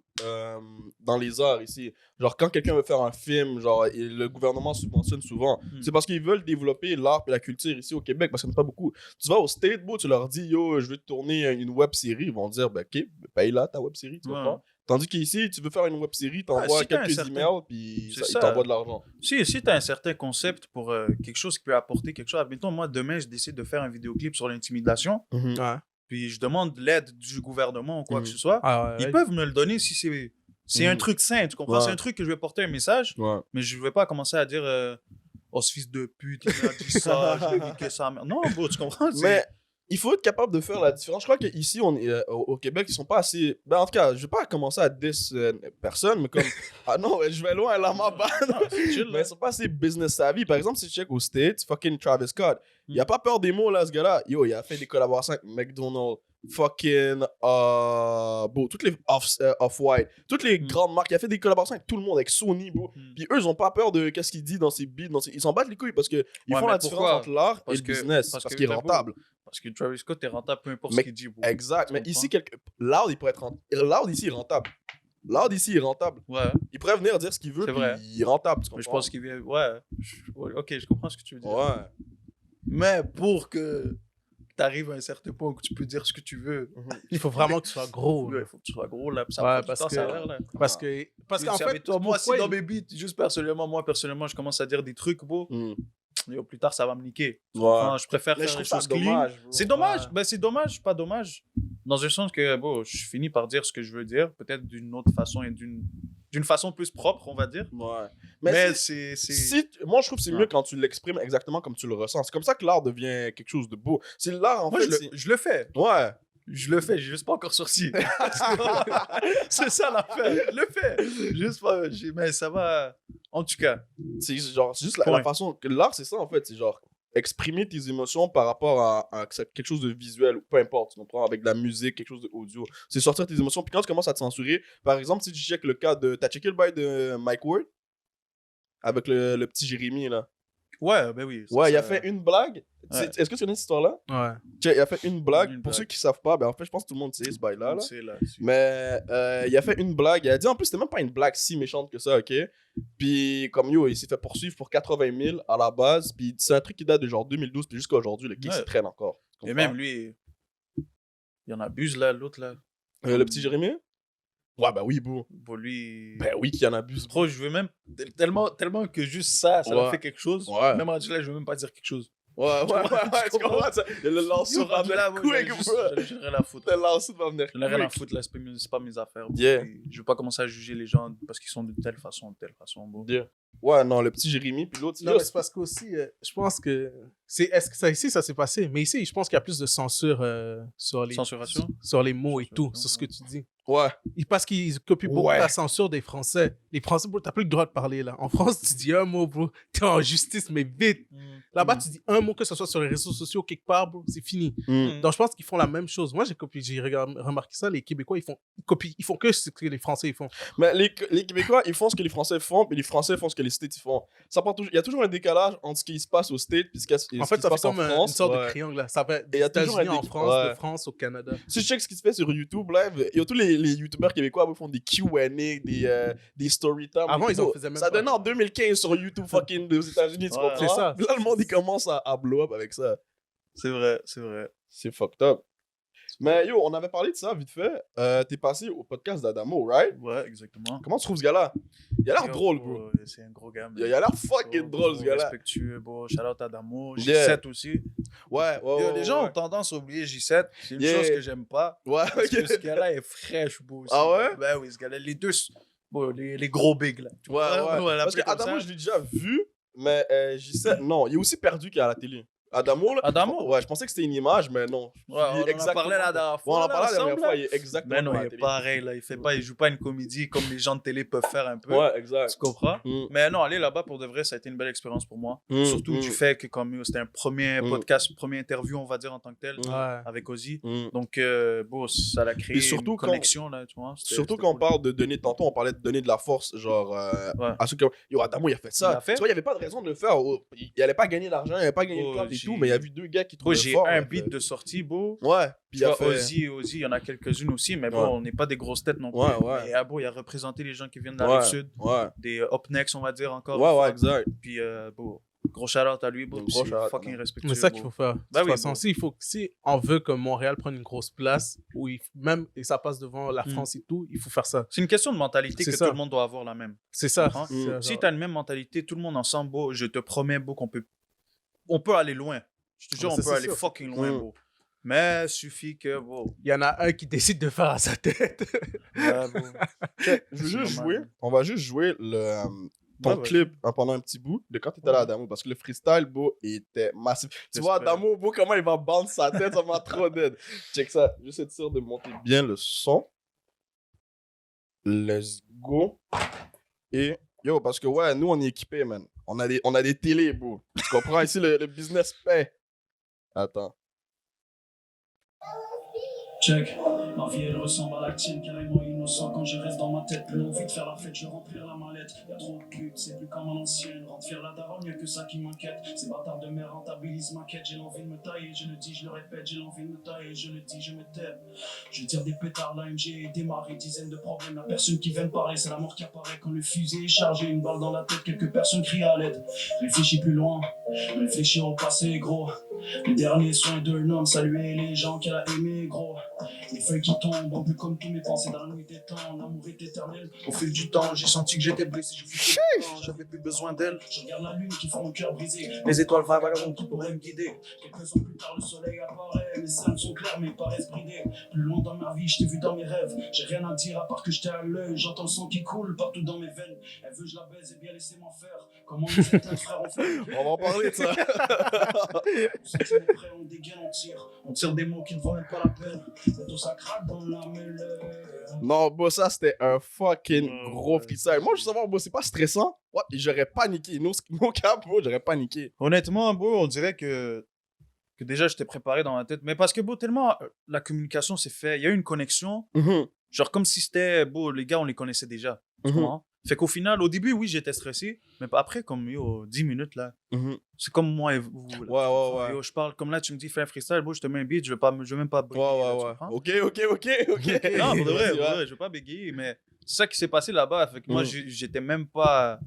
dans les arts ici. Genre, quand quelqu'un veut faire un film, genre, le gouvernement subventionne souvent. C'est parce qu'ils veulent développer l'art et la culture ici au Québec, parce qu'il n'y en a pas beaucoup. Tu vas au State, bro, tu leur dis, yo, je veux te tourner une web série. Ils vont dire, ben, ok, paye là ta web série, tu Ouais. comprends? Tandis qu'ici, tu veux faire une web série, t'envoies si t'as un quelques certain- emails, puis C'est ils ça. t'envoient de l'argent. Si tu as un certain concept pour quelque chose qui peut apporter quelque chose, admettons, moi, demain, je décide de faire un vidéoclip sur l'intimidation, Ouais. puis je demande l'aide du gouvernement ou quoi que ce soit, Ah, ouais, ils ouais. peuvent me le donner si c'est un truc sain, tu comprends? Ouais. C'est un truc que je vais porter un message, Ouais. mais je vais pas commencer à dire oh, ce fils de pute, il m'a dit ça, je vais niquer sa mère. Non, bro, tu comprends? Mais il faut être capable de faire la différence. Je crois qu'ici, on est, au Québec, ils sont pas assez. Ben, en tout cas, je vais pas commencer à diss personne, mais comme. Ah non, je vais loin, là, ma bande. Mais ils sont pas assez business savvy. Par exemple, si tu check aux States, fucking Travis Scott, il a pas peur des mots, là, ce gars-là. Yo, il a fait des collaborations avec McDonald's, fucking. Bon, toutes les Off-White, toutes les grandes marques. Il a fait des collaborations avec tout le monde, avec Sony, bro. Puis eux, ils ont pas peur de qu'est-ce qu'il dit dans ses beats. Ils s'en battent les couilles parce qu'ils Ouais, font mais la pourquoi? différence entre l'art et Parce le que- business. parce Parce que qu'il est t'as beau- rentable. Parce que Travis Scott est rentable, peu importe Mais- ce qu'il dit, bro. Exact. Tu Mais comprends? ici, Loud, il pourrait être rentable. Loud, ici, il est rentable. Loud, ici, est rentable. Ouais, Il pourrait venir dire ce qu'il veut, C'est puis vrai. il est rentable. Tu mais je comprends? pense qu'il vient. Ouais, ok, je comprends ce que tu veux dire. Ouais. Mais pour que t'arrives à un certain point où tu peux dire ce que tu veux. Il faut vraiment que tu sois gros. Il faut que tu sois gros, là. Ça Ouais, prend du temps, ça a l'air, là. Parce qu'en fait, toi, moi, si pourquoi dans mes beats, juste personnellement, je commence à dire des trucs, beau, et plus tard, ça va me niquer. Ouais. Enfin, je préfère Mais faire je les trouve ça choses clean. dommage, bro. C'est dommage. Ouais. Ben, c'est dommage, pas dommage. Dans un sens que, bon, je finis par dire ce que je veux dire, peut-être d'une autre façon et d'une façon plus propre, on va dire. Ouais. Mais Moi, je trouve que c'est Ouais. mieux quand tu l'exprimes exactement comme tu le ressens. C'est comme ça que l'art devient quelque chose de beau. C'est l'art, en moi, fait. je le fais. Ouais. Je le fais, j'ai juste pas encore sorti. C'est ça l'affaire. Je le fais. Juste pas. Mais ça va. En tout cas. C'est juste la Point. façon que l'art, c'est ça, en fait. C'est genre exprimer tes émotions par rapport à quelque chose de visuel, ou peu importe, tu comprends, avec de la musique, quelque chose d'audio. C'est sortir tes émotions. Puis quand tu commences à te censurer, par exemple, si tu checkes le cas de. T'as checké le bail de Mike Ward avec le petit Jérémy, là. Ouais, ben oui. Ouais, il a fait une blague. Ouais. Est-ce que tu connais cette histoire-là? Ouais. Il a fait une blague. Une Pour blague. ceux qui savent pas, ben en fait, je pense que tout le monde sait ce bail-là. Là. C'est là. Mais il a fait une blague. Il a dit en plus, c'était même pas une blague si méchante que ça, ok? Puis, comme yo, il s'est fait poursuivre pour 80 000 à la base. Puis, c'est un truc qui date de genre 2012. Puis, jusqu'à aujourd'hui, le case Ouais. se traîne encore. Tu Et comprends? même lui, il en abuse là, l'autre là. Le petit Jérémy? Ouais, bah oui, beau. Pour lui. Ben oui, qu'il en abuse. Trop, je veux même. Tellement que juste ça Ouais. leur fait quelque chose. Ouais. Même rendu là, je veux même pas dire quelque chose. Ouais, tu comprends ça? Le lancer va Rendu là, venir moi, quick, bro. j'en ai rien à foutre. Le lancer va venir J'en ai rien à quick. foutre là, c'est pas mes affaires. Yeah. Puis, je veux pas commencer à juger les gens parce qu'ils sont de telle façon. Bon. Yeah. Ouais, non, le petit Jérémy, puis l'autre, Non, mais c'est parce qu'aussi, je pense que. Est-ce que ça ici, ça s'est passé? Mais ici, je pense qu'il y a plus de censure sur Censuration? sur les mots et tout, Censuration, sur ce que tu dis. Ouais. Parce qu'ils copient beaucoup Ouais. la censure des Français. Les Français, bro, t'as plus le droit de parler, là. En France, tu dis un mot, bro, t'es en justice, mais vite. Là-bas, tu dis un mot, que ce soit sur les réseaux sociaux, quelque part, bro, c'est fini. Donc, je pense qu'ils font la même chose. Moi, j'ai remarqué ça, les Québécois, ils font que ce que les Français ils font. Mais les Québécois, ils font ce que les Français font, puis les Français font ce que les States ils font. Il y a toujours un décalage entre ce qui se passe aux States et ce qui se En fait, ça fait passe en comme une France. sorte de Ouais. triangle, là. Ça fait Et il des y a toujours États-Unis un en France, ouais. de France au Canada. Si je check ce qui se fait sur YouTube, live, et tous les YouTubeurs québécois ils font des Q&A, des story time. Avant, et ils en tout. faisaient même Ça pas. donnait en 2015 sur YouTube fucking aux États-Unis, tu Ouais, comprends? c'est ça. Puis là, le monde, il commence à blow up avec ça. C'est vrai, c'est vrai. C'est fucked up. Mais yo, on avait parlé de ça vite fait. T'es passé au podcast d'Adamo, right? Ouais, exactement. Comment tu trouves ce gars-là? Il a l'air Yo, drôle, bro. C'est un gros gars. Il a l'air fucking drôle, ce gars-là. Respectueux, beau. Shout out à Damo. Yeah. J7 aussi. Ouais, Yo, les gens ont ouais. tendance à oublier J7. C'est une Yeah. chose que j'aime pas. Ouais, Parce que ce ok. gars-là est fraîche, beau. aussi. Ah ouais? Ben oui, ce gars-là. Les deux, bon, les gros bigs, là. Tu Ouais, vois, on va ouais. Parce l'appeler que comme Adamo, ça. je l'ai déjà vu, mais J7, non, il est aussi perdu qu'à la télé. Adamo, là. Adamo? Ouais, je pensais que c'était une image, mais non. Ouais, on en parlait la dernière Ouais, fois. on en là, parlait la dernière ensemble, fois, là. il est exactement Mais non, comme à il la est télé. pareil, là. Il joue pas une comédie comme les gens de télé peuvent faire un peu. Ouais, exact. Tu comprends? Mm. Mais non, aller là-bas, pour de vrai, ça a été une belle expérience pour moi. Surtout du fait que comme c'était un premier podcast, première interview, on va dire, en tant que tel, Ouais. avec Ozzy. Mm. Donc, bon, ça a créé Et surtout une quand- connexion, là, tu vois. Surtout quand on parle de donner, tantôt on parlait de donner de la force, genre, Ouais. à ceux qui yo, Adamo, il a fait ça. Il l'a fait? Tu vois, il n'y avait pas de raison de le faire. Il allait pas gagner d'argent, il allait pas gagner de Oh, clout et j'ai- tout, mais il y a vu deux gars qui Bro, trouvaient j'ai fort. un il a beat fait- de sortie, beau. Ouais, puis Tu il a vois, fait... Ozzy, il y en a quelques-unes aussi, mais bon, Ouais. on n'est pas des grosses têtes non plus. Ouais, ouais. Mais bon, il a représenté les gens qui viennent de la Ouais, Rive-Sud, ouais. des Up Next, on va dire encore. Ouais, une ouais, fois. exact. Puis, bon, gros shout-out à lui, bro. Gros C'est shout-out, fucking man. respectueux. C'est ça qu'il bro. faut faire. De Bah toute oui, façon, bon. si on veut que Montréal prenne une grosse place, où même et ça passe devant la Mm. France et tout, il faut faire ça. C'est une question de mentalité C'est que ça. tout le monde doit avoir la même. C'est ça. comprends? C'est genre- Si tu as la même mentalité, tout le monde ensemble, beau, je te promets, beau, on peut aller loin. Je te jure, Ah, on ça, peut c'est aller sûr. fucking loin, beau. Mais suffit que, bon. Il y en a un qui décide de faire à sa tête. Ouais, beau. Je veux juste jouer. On va juste jouer ton Ouais, clip pendant un petit bout de quand tu étais là à Adamo parce que le freestyle, beau, était massif. Tu vois, J'espère. Adamo, beau, comment il va bounce sa tête, ça m'a trop dead. Check ça. Juste être sûr de monter bien le son. Let's go. Et yo, parce que ouais, nous on est équipés, man. On a des télés, beau. Tu comprends? Ici, le business paie. Attends. Check, ma vie elle ressemble à la tienne, carrément innocent. Quand je reste dans ma tête, plus envie de faire la fête, je remplir la mallette. Y'a trop de putes, c'est plus comme à l'ancienne. Rentre fier la daronne, y'a que ça qui m'inquiète. Ces bâtards de mer rentabilisent ma quête. J'ai l'envie de me tailler, je le dis, je le répète. J'ai l'envie de me tailler, je le dis, je me tais. Je tire des pétards, l'AMG est démarré, dizaines de problèmes. La personne qui vient me parler, c'est la mort qui apparaît. Quand le fusil est chargé, une balle dans la tête, quelques personnes crient à l'aide. Réfléchis plus loin, réfléchis au passé, gros. Les derniers soins d'un homme, saluer les gens qu'elle a aimés, gros. Les feuilles qui tombent, en plus comme tous mes pensées dans la nuit des temps. L'amour est éternel. Au fil du temps, j'ai senti que j'étais blessé. J'avais plus besoin d'elle. Je regarde la lune qui fait mon cœur brisé. Les étoiles vagabondes qui pourraient me guider. Quelques ans plus tard, le soleil apparaît. Mes cernes sont claires, mes paraissent bridées. Plus loin dans ma vie, je t'ai vu dans mes rêves. J'ai rien à dire à part que j'étais à l'œil. J'entends le sang qui coule partout dans mes veines. Elle veut, je la baise, et bien laissez-moi faire. Comment nous certains frères ont fait. On va en parler de ça. On se tient prêt, on dégaine, on tire. On tire des mots qui ne valent même pas la peine. Bientôt ça craque dans la mêlée. Non, bro, ça c'était un fucking gros freestyle. Moi, je veux savoir, bro, c'est pas stressant? Ouais, j'aurais paniqué. No cap, bro, j'aurais paniqué. Honnêtement, bro, on dirait que déjà j'étais préparé dans ma tête. Mais parce que, bro, tellement la communication s'est fait, il y a eu une connexion. Genre comme si c'était, bro, les gars, on les connaissait déjà. Tu comprends? Fait qu'au final, au début, oui, j'étais stressé. Mais après, comme, 10 minutes, là, c'est comme moi et vous. Là. Ouais. Yo, je parle comme là, tu me dis, fais un freestyle, bro, je te mets un beat, je vais même pas bégayer. Là, tu comprends? Ok. Non, pour de vrai, Vas-y, je vais pas bégayer, mais c'est ça qui s'est passé là-bas. Fait que moi, j'étais même pas.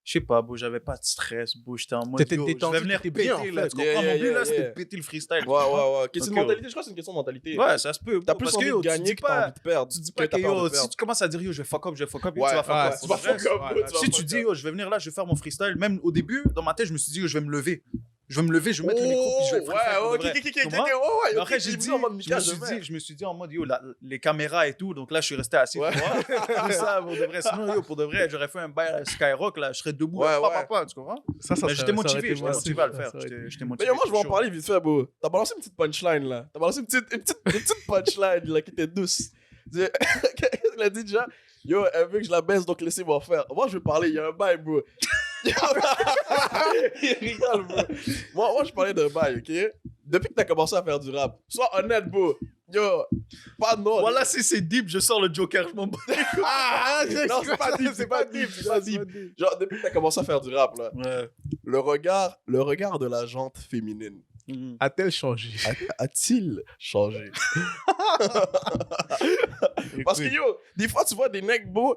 Je sais pas, bro, j'avais pas de stress, bro. J'étais en mode. T'étais yo, détendu, je vais venir t'étais péter, bien, en là. fait. Tu comprends? Mon but, là, c'était de péter le freestyle. tu comprends? Ouais. C'est une Ok, mentalité, je crois que c'est une question de mentalité. Ouais, ça se peut. T'as bro, plus parce envie yo, de gagner que t'as envie de perdre. Tu dis pas que que t'as peur yo, de si perdre. tu commences à dire yo, je vais fuck up, yo, tu Ouais, vas fuck up. tu vas fuck up, bro, tu vas Si tu fuck dis up. yo, je vais venir là, je vais faire mon freestyle, même au début, dans ma tête, je me suis dit yo, je vais me lever. Je vais me lever, je vais mettre le micro, puis je vais le freestyle pour de vrai. Tu comprends? Mais après, je me suis dit en mode yo, les caméras et tout, donc là, je suis resté assis. Ouais. Tu vois? C'est ça, pour de vrai. Sinon, yo, pour de vrai, j'aurais fait un bail à Skyrock, là, je serais debout, Ouais, tu comprends? serait- Mais j'étais motivé, été j'étais motivé à le faire. ça aurait été- J'étais Mais motivé. yo, moi, je vais en chaud. parler vite fait, bro. T'as balancé une petite punchline, là. T'as balancé une petite punchline, là, qui était douce. Qu'est-ce qu'elle a dit déjà? Yo, elle veut que je la baisse, donc laissez-moi faire. Moi, je vais parler, il y a un bail, bro. Il rigole, bro. Moi, je parlais d'un bail, ok? Depuis que t'as commencé à faire du rap, sois honnête, bro. Yo, pas non. Voilà, si c'est deep, je sors le Joker, je m'en bats. Non, c'est pas deep, c'est pas deep. Genre, depuis que t'as commencé à faire du rap, là, Ouais. le regard de la jante féminine, A-t-elle changé? a-t-il changé? Parce que yo, des fois tu vois des mecs beaux,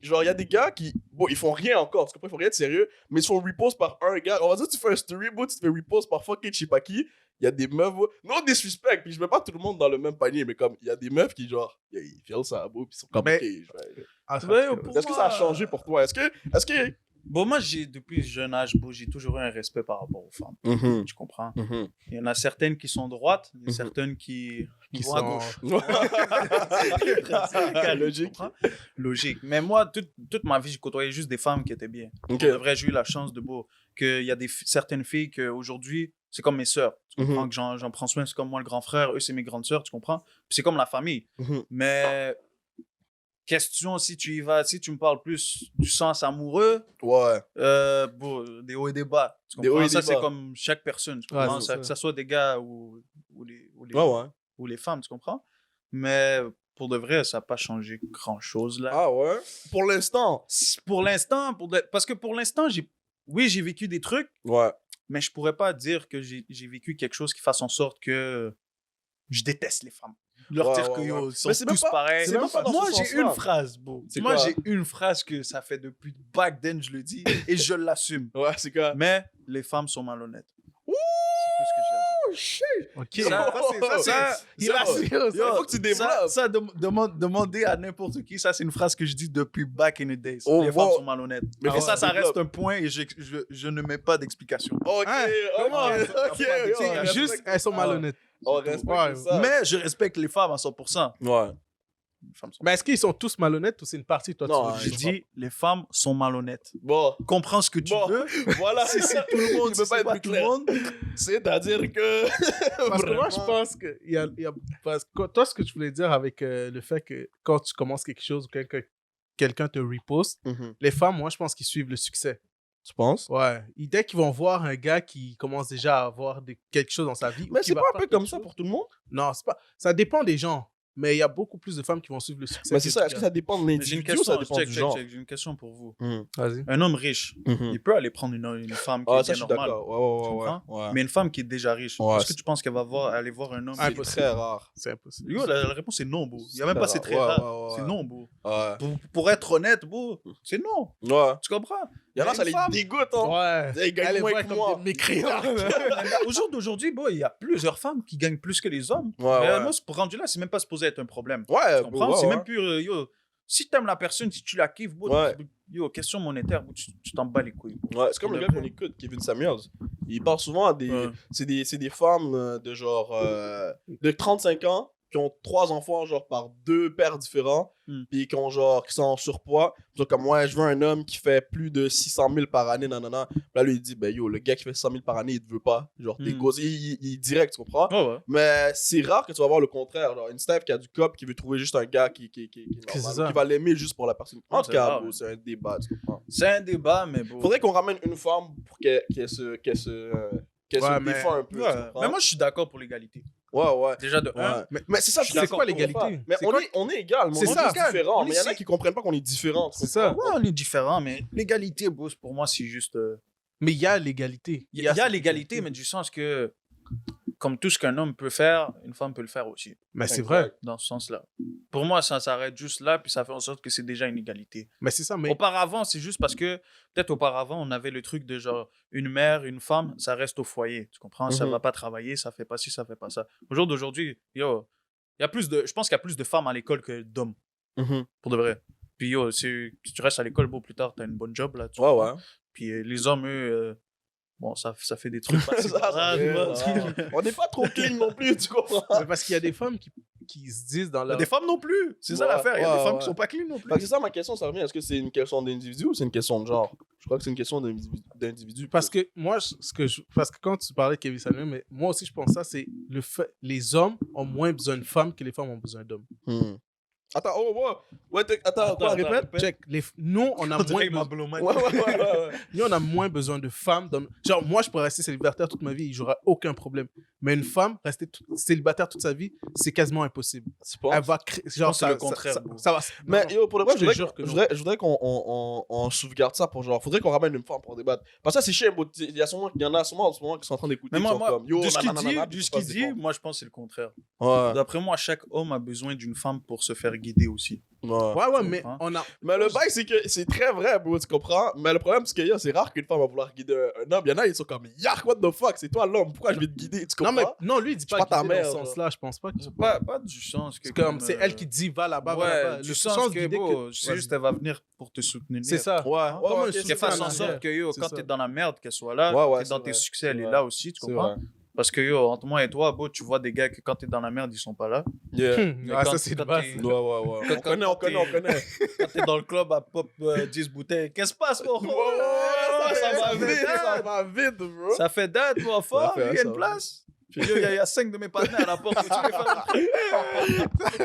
genre il y a des gars qui, bon, ils font rien encore, parce qu'après ils font rien de sérieux, mais ils se font repost par un gars. On va dire tu fais un story, beau, tu te fais repost par fucking je sais pas qui. Il y a des meufs, non disrespect, puis je mets pas tout le monde dans le même panier, mais comme il y a des meufs qui genre, ils font ça beau, puis ils sont comme Mais- ok, je vais- Ah, ça- Ouais, Est-ce que ça a changé pour toi? Est-ce que... Bon, moi, depuis jeune âge, j'ai toujours eu un respect par rapport aux femmes. Tu comprends? Il y en a certaines qui sont droites, il y en a certaines qui vont à sont- gauche. Logique. Tu comprends? Logique. Mais moi, toute ma vie, j'ai côtoyé juste des femmes qui étaient bien. Ok. Pour de vrai, j'ai eu la chance qu'il y a certaines filles qu'aujourd'hui, c'est comme mes sœurs. Tu comprends? Que j'en prends soin, c'est comme moi le grand frère, eux, c'est mes grandes sœurs, tu comprends? Puis c'est comme la famille. Mais question, si tu y vas, si tu me parles plus du sens amoureux, Ouais. des hauts et des bas. Tu Des hauts comprends? et Ça, des c'est bas. comme chaque personne. Tu Ouais, comprends? c'est ça. Que ça soit des gars ou les femmes, tu comprends? Mais pour de vrai, ça n'a pas changé grand-chose là. Ah ouais? Pour l'instant. Pour l'instant, parce que pour l'instant, j'ai vécu des trucs, Ouais. mais je pourrais pas dire que j'ai vécu quelque chose qui fasse en sorte que je déteste les femmes. Leur Ouais, dire ouais, que yo, ouais. ils sont Mais c'est même tous pas- pareils. c'est même pas dans Moi, ce j'ai sens-là. une phrase, bro. C'est Moi, quoi? j'ai une phrase que ça fait depuis back then, je le dis, et je l'assume. Ouais, c'est quoi? Mais les femmes sont malhonnêtes. C'est tout ce que j'ai à dire. Oh shit! Ok. Il a Faut que tu développes. Demandez à n'importe qui, ça c'est une phrase que je dis depuis back in the days. Oh, les femmes sont malhonnêtes. Mais Mais faut ça que tu reste développes. un point et je ne mets pas d'explication. Ok, Hein? ok, C'est Juste, elles sont malhonnêtes. On respecte Ouais. ça. Mais je respecte les femmes à 100%. Ouais. Les femmes sont- Mais est-ce qu'ils sont tous malhonnêtes ou c'est une partie, toi, Non, tu Je veux dis, les femmes sont malhonnêtes. Bon, Comprends ce que tu Bon. veux. voilà. Si c'est tout le monde, Tu peux si pas c'est être pas plus tout le clair. monde. C'est-à-dire que... Parce que moi, je Vraiment. pense que parce que toi, ce que tu voulais dire avec le fait que quand tu commences quelque chose ou quelqu'un te reposte, les femmes, moi, je pense qu'ils suivent le succès. Tu penses? Ouais. Dès qu'ils vont voir un gars qui commence déjà à avoir quelque chose dans sa vie. ou Mais qui c'est va pas un faire peu quelque comme ça chose- pour tout le monde? Non, c'est pas. Ça dépend des gens. Mais il y a beaucoup plus de femmes qui vont suivre le succès. Mais c'est ça, est-ce que ça dépend de J'ai une l'individu ou question, ça dépend du genre? j'ai une question pour vous. Vas-y. Un homme riche, il peut aller prendre une femme qui Ah, est ça, bien je suis normale. d'accord. Tu Ouais. comprends? Mais une femme qui est déjà riche, Ouais, est-ce que tu penses qu'elle va aller voir un homme C'est qui- très rare. C'est impossible. Yo, la réponse c'est non, bro. Il y a même pas c'est très Ouais, rare. ouais, ouais. C'est non, bro. Ouais. Pour être honnête, bro, c'est non. Ouais. Tu comprends? Il y en a, Mais ça une les femme- dégoûte, hein. Ouais. Ils Elle gagnent les moins voit que comme moi. des mécréants. Au jour d'aujourd'hui, bon, il y a plusieurs femmes qui gagnent plus que les hommes. Ouais, Mais ouais. moi, pour rendu là, c'est même pas supposé être un problème. Ouais, Tu comprends? ouais, C'est ouais. même plus. Yo, si t'aimes la personne, si tu la kiffes, bon, Ouais. yo, question monétaire, bon, tu t'en bats les couilles. Ouais, c'est comme le Pour gars de qu'on vrai. écoute, Kevin Samuels. Il parle souvent à des. Ouais. C'est des femmes de genre. De 35 ans qui ont 3 enfants, genre par 2 pères différents. Puis qui ont genre. Qui sont en surpoids. Ils comme, ouais, je veux un homme qui fait plus de 600 000 par année, nanana. Puis là, lui, il dit, ben yo, le gars qui fait 100 000 par année, il te veut pas. Genre, t'es gosé. Il est direct, tu comprends? Ouais, ouais. Mais c'est rare que tu vas voir le contraire. Genre, une Steph qui a du cop qui veut trouver juste un gars qui est C'est normal, ça. qui va l'aimer juste pour la personne. En tout c'est cas, rare, bro, ouais. c'est un débat, tu comprends? C'est un débat, mais bon. Faudrait qu'on ramène une femme pour qu'elle se Ouais, mais- défend un peu. Ouais. tu comprends? Mais moi, je suis d'accord pour l'égalité. Ouais. Déjà, de un. Ouais. Mais c'est ça, Je suis c'est d'accord quoi pour l'égalité? Mais C'est on quoi- est égal, mais C'est on est ça. tous différents. On Mais est il y en a si- qui comprennent pas qu'on est différents. tu C'est comprends? ça. Ouais, on est différents, mais l'égalité, boss, pour moi, c'est juste. Mais il y a l'égalité. Il y a l'égalité, mais du sens que, comme tout ce qu'un homme peut faire, une femme peut le faire aussi. Mais c'est vrai. Dans ce sens-là. Pour moi, ça s'arrête juste là, puis ça fait en sorte que c'est déjà une égalité. Mais c'est ça. Mais Auparavant, c'est juste parce que, peut-être auparavant, on avait le truc de genre, une mère, une femme, ça reste au foyer. Tu comprends? Ça Mhm. va pas travailler, ça fait pas ci, ça fait pas ça. Au jour d'aujourd'hui, yo, il y a plus de, je pense qu'il y a plus de femmes à l'école que d'hommes, Mhm. pour de vrai. Puis yo, si tu restes à l'école, bon, plus tard, t'as une bonne job là. Tu Ouais, comprends? ouais. Puis les hommes, eux, bon, ça fait des trucs pas si Ça, graves, fait- tu vois. ouais. On n'est pas trop clean non plus, tu comprends? c'est parce qu'il y a des femmes qui se disent dans Il y a leur. des femmes non plus. C'est ça Ouais, l'affaire. Il y a ouais, des femmes ouais. qui sont pas clean non plus. Fait que c'est ça ma question, ça revient. Est-ce que c'est une question d'individu ou c'est une question de genre? Je crois que c'est une question d'individu. Parce que moi, parce que quand tu parlais de Kevin Samuel, mais moi aussi, je pense ça, c'est le fait. Les hommes ont moins besoin de femmes que les femmes ont besoin d'hommes. Attends, attends, quoi, répète? Check. Nous, on a moins Nous, on a moins besoin de femmes. Genre, moi, je pourrais rester célibataire toute ma vie, j'aurais aucun problème. Mais une femme, rester célibataire toute sa vie, c'est quasiment impossible. Tu penses? Elle va créer. Genre, pense que c'est le contraire, Ça, bro. ça va. Mais non. yo, pour le vrai, Je te jure que non. je voudrais qu'on on sauvegarde ça pour genre. Faudrait qu'on ramène une femme pour débattre. Parce que ça, c'est chiant. Bro. Il y en a sûrement en ce moment qui sont en train d'écouter. Mais qui sont moi, comme, yo, de ce qu'il nanana, dit, puis faut pas se moi, je pense que c'est le contraire. défendre. Ouais. D'après moi, chaque homme a besoin d'une femme pour se faire guider aussi. Ouais, mais comprends? on a. Mais le bail, c'est que c'est très vrai, bro, tu comprends? Mais le problème, c'est que yo, c'est rare qu'une femme va vouloir guider un homme. Il y en a, ils sont comme, yark, what the fuck, c'est toi l'homme, pourquoi je vais te guider? Tu Non, comprends? mais non, lui, il dit Je pas suis pas ta guider mère, dans ce genre. sens-là, je pense pas. Pas du sens que. C'est comme, c'est elle qui dit va là-bas, va là-bas. Ouais, Le du sens que, guider bon, que- c'est juste elle va venir pour te soutenir. C'est ça. Ouais, ouais, Comme un ok, soutien Qu'elle fasse en en sorte arrière. que yo, C'est quand ça. t'es dans la merde, qu'elle soit là. Ouais, ouais, t'es dans c'est tes vrai. succès, elle C'est est vrai. là aussi, tu c'est comprends? vrai. Parce que yo, entre moi et toi, bon, tu vois des gars que quand t'es dans la merde, ils sont pas là. Yeah. Mais Ah, quand- ça, c'est de quand base. t'es- Ouais, ouais, ouais. Quand- On connaît, quand t'es- Quand t'es dans le club à pop 10 bouteilles, qu'est-ce qui se passe, mon ça va vite, ça va vite, bro. Ça fait date, mon fort, fait, il y a ça une va. place. Yo, Il y a 5 de mes partenaires à la porte. Tu peux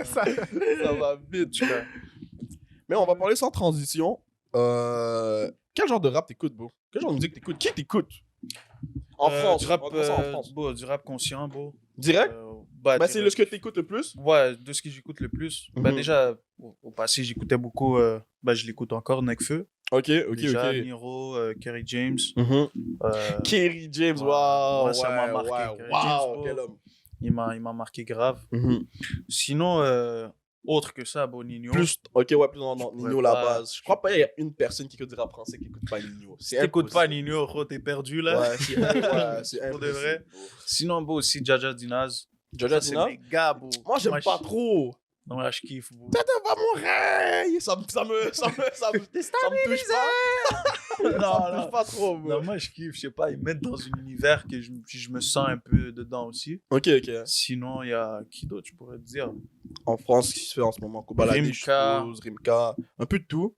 faire Ça va vite, tu vois. Mais on va parler sans transition. Quel genre de rap t'écoutes, bro? Quel genre de musique t'écoutes? Qui t'écoute? En France. Du rap, on va commencer en France. du rap conscient, bon. Direct? Bah, c'est direct. ce que t'écoutes le plus? Ouais, de ce que j'écoute le plus. Bah, Mhm. déjà, au passé, j'écoutais beaucoup. Bah, je l'écoute encore, Nekfeu. Ok. Déjà, Niro, Kerry James. Kerry James, Ouais, waouh. moi, ça m'a marqué, Kerry James, Waouh, bro. quel homme. Il m'a marqué grave. Sinon, autre que ça, bon, Nino. Plus, ok, ouais, plus dans Je Nino, pourrais la pas- base. Je crois pas qu'il y a une personne qui écoute du rap français qui écoute pas Nino. Si t'écoutes pas Nino, gros, t'es perdu là. Ouais, c'est Pour de impossible, vrai. bro. Sinon, bon, aussi Jaja Dinaz. Jaja Ça, c'est Dina? mes gars, bro. Moi, j'aime pas trop. Moi, je kiffe, bro. T'as pas mon rêve. Ça me touche pas. Non, Ça me touche pas trop, bro. Non, moi, je kiffe, je sais pas, ils me mettent dans un univers que je me sens un peu dedans aussi. Ok. Sinon, il y a qui d'autre, je pourrais te dire? En France, ce qui se fait en ce moment, Kobalade, Rimka. Rimka, un peu de tout.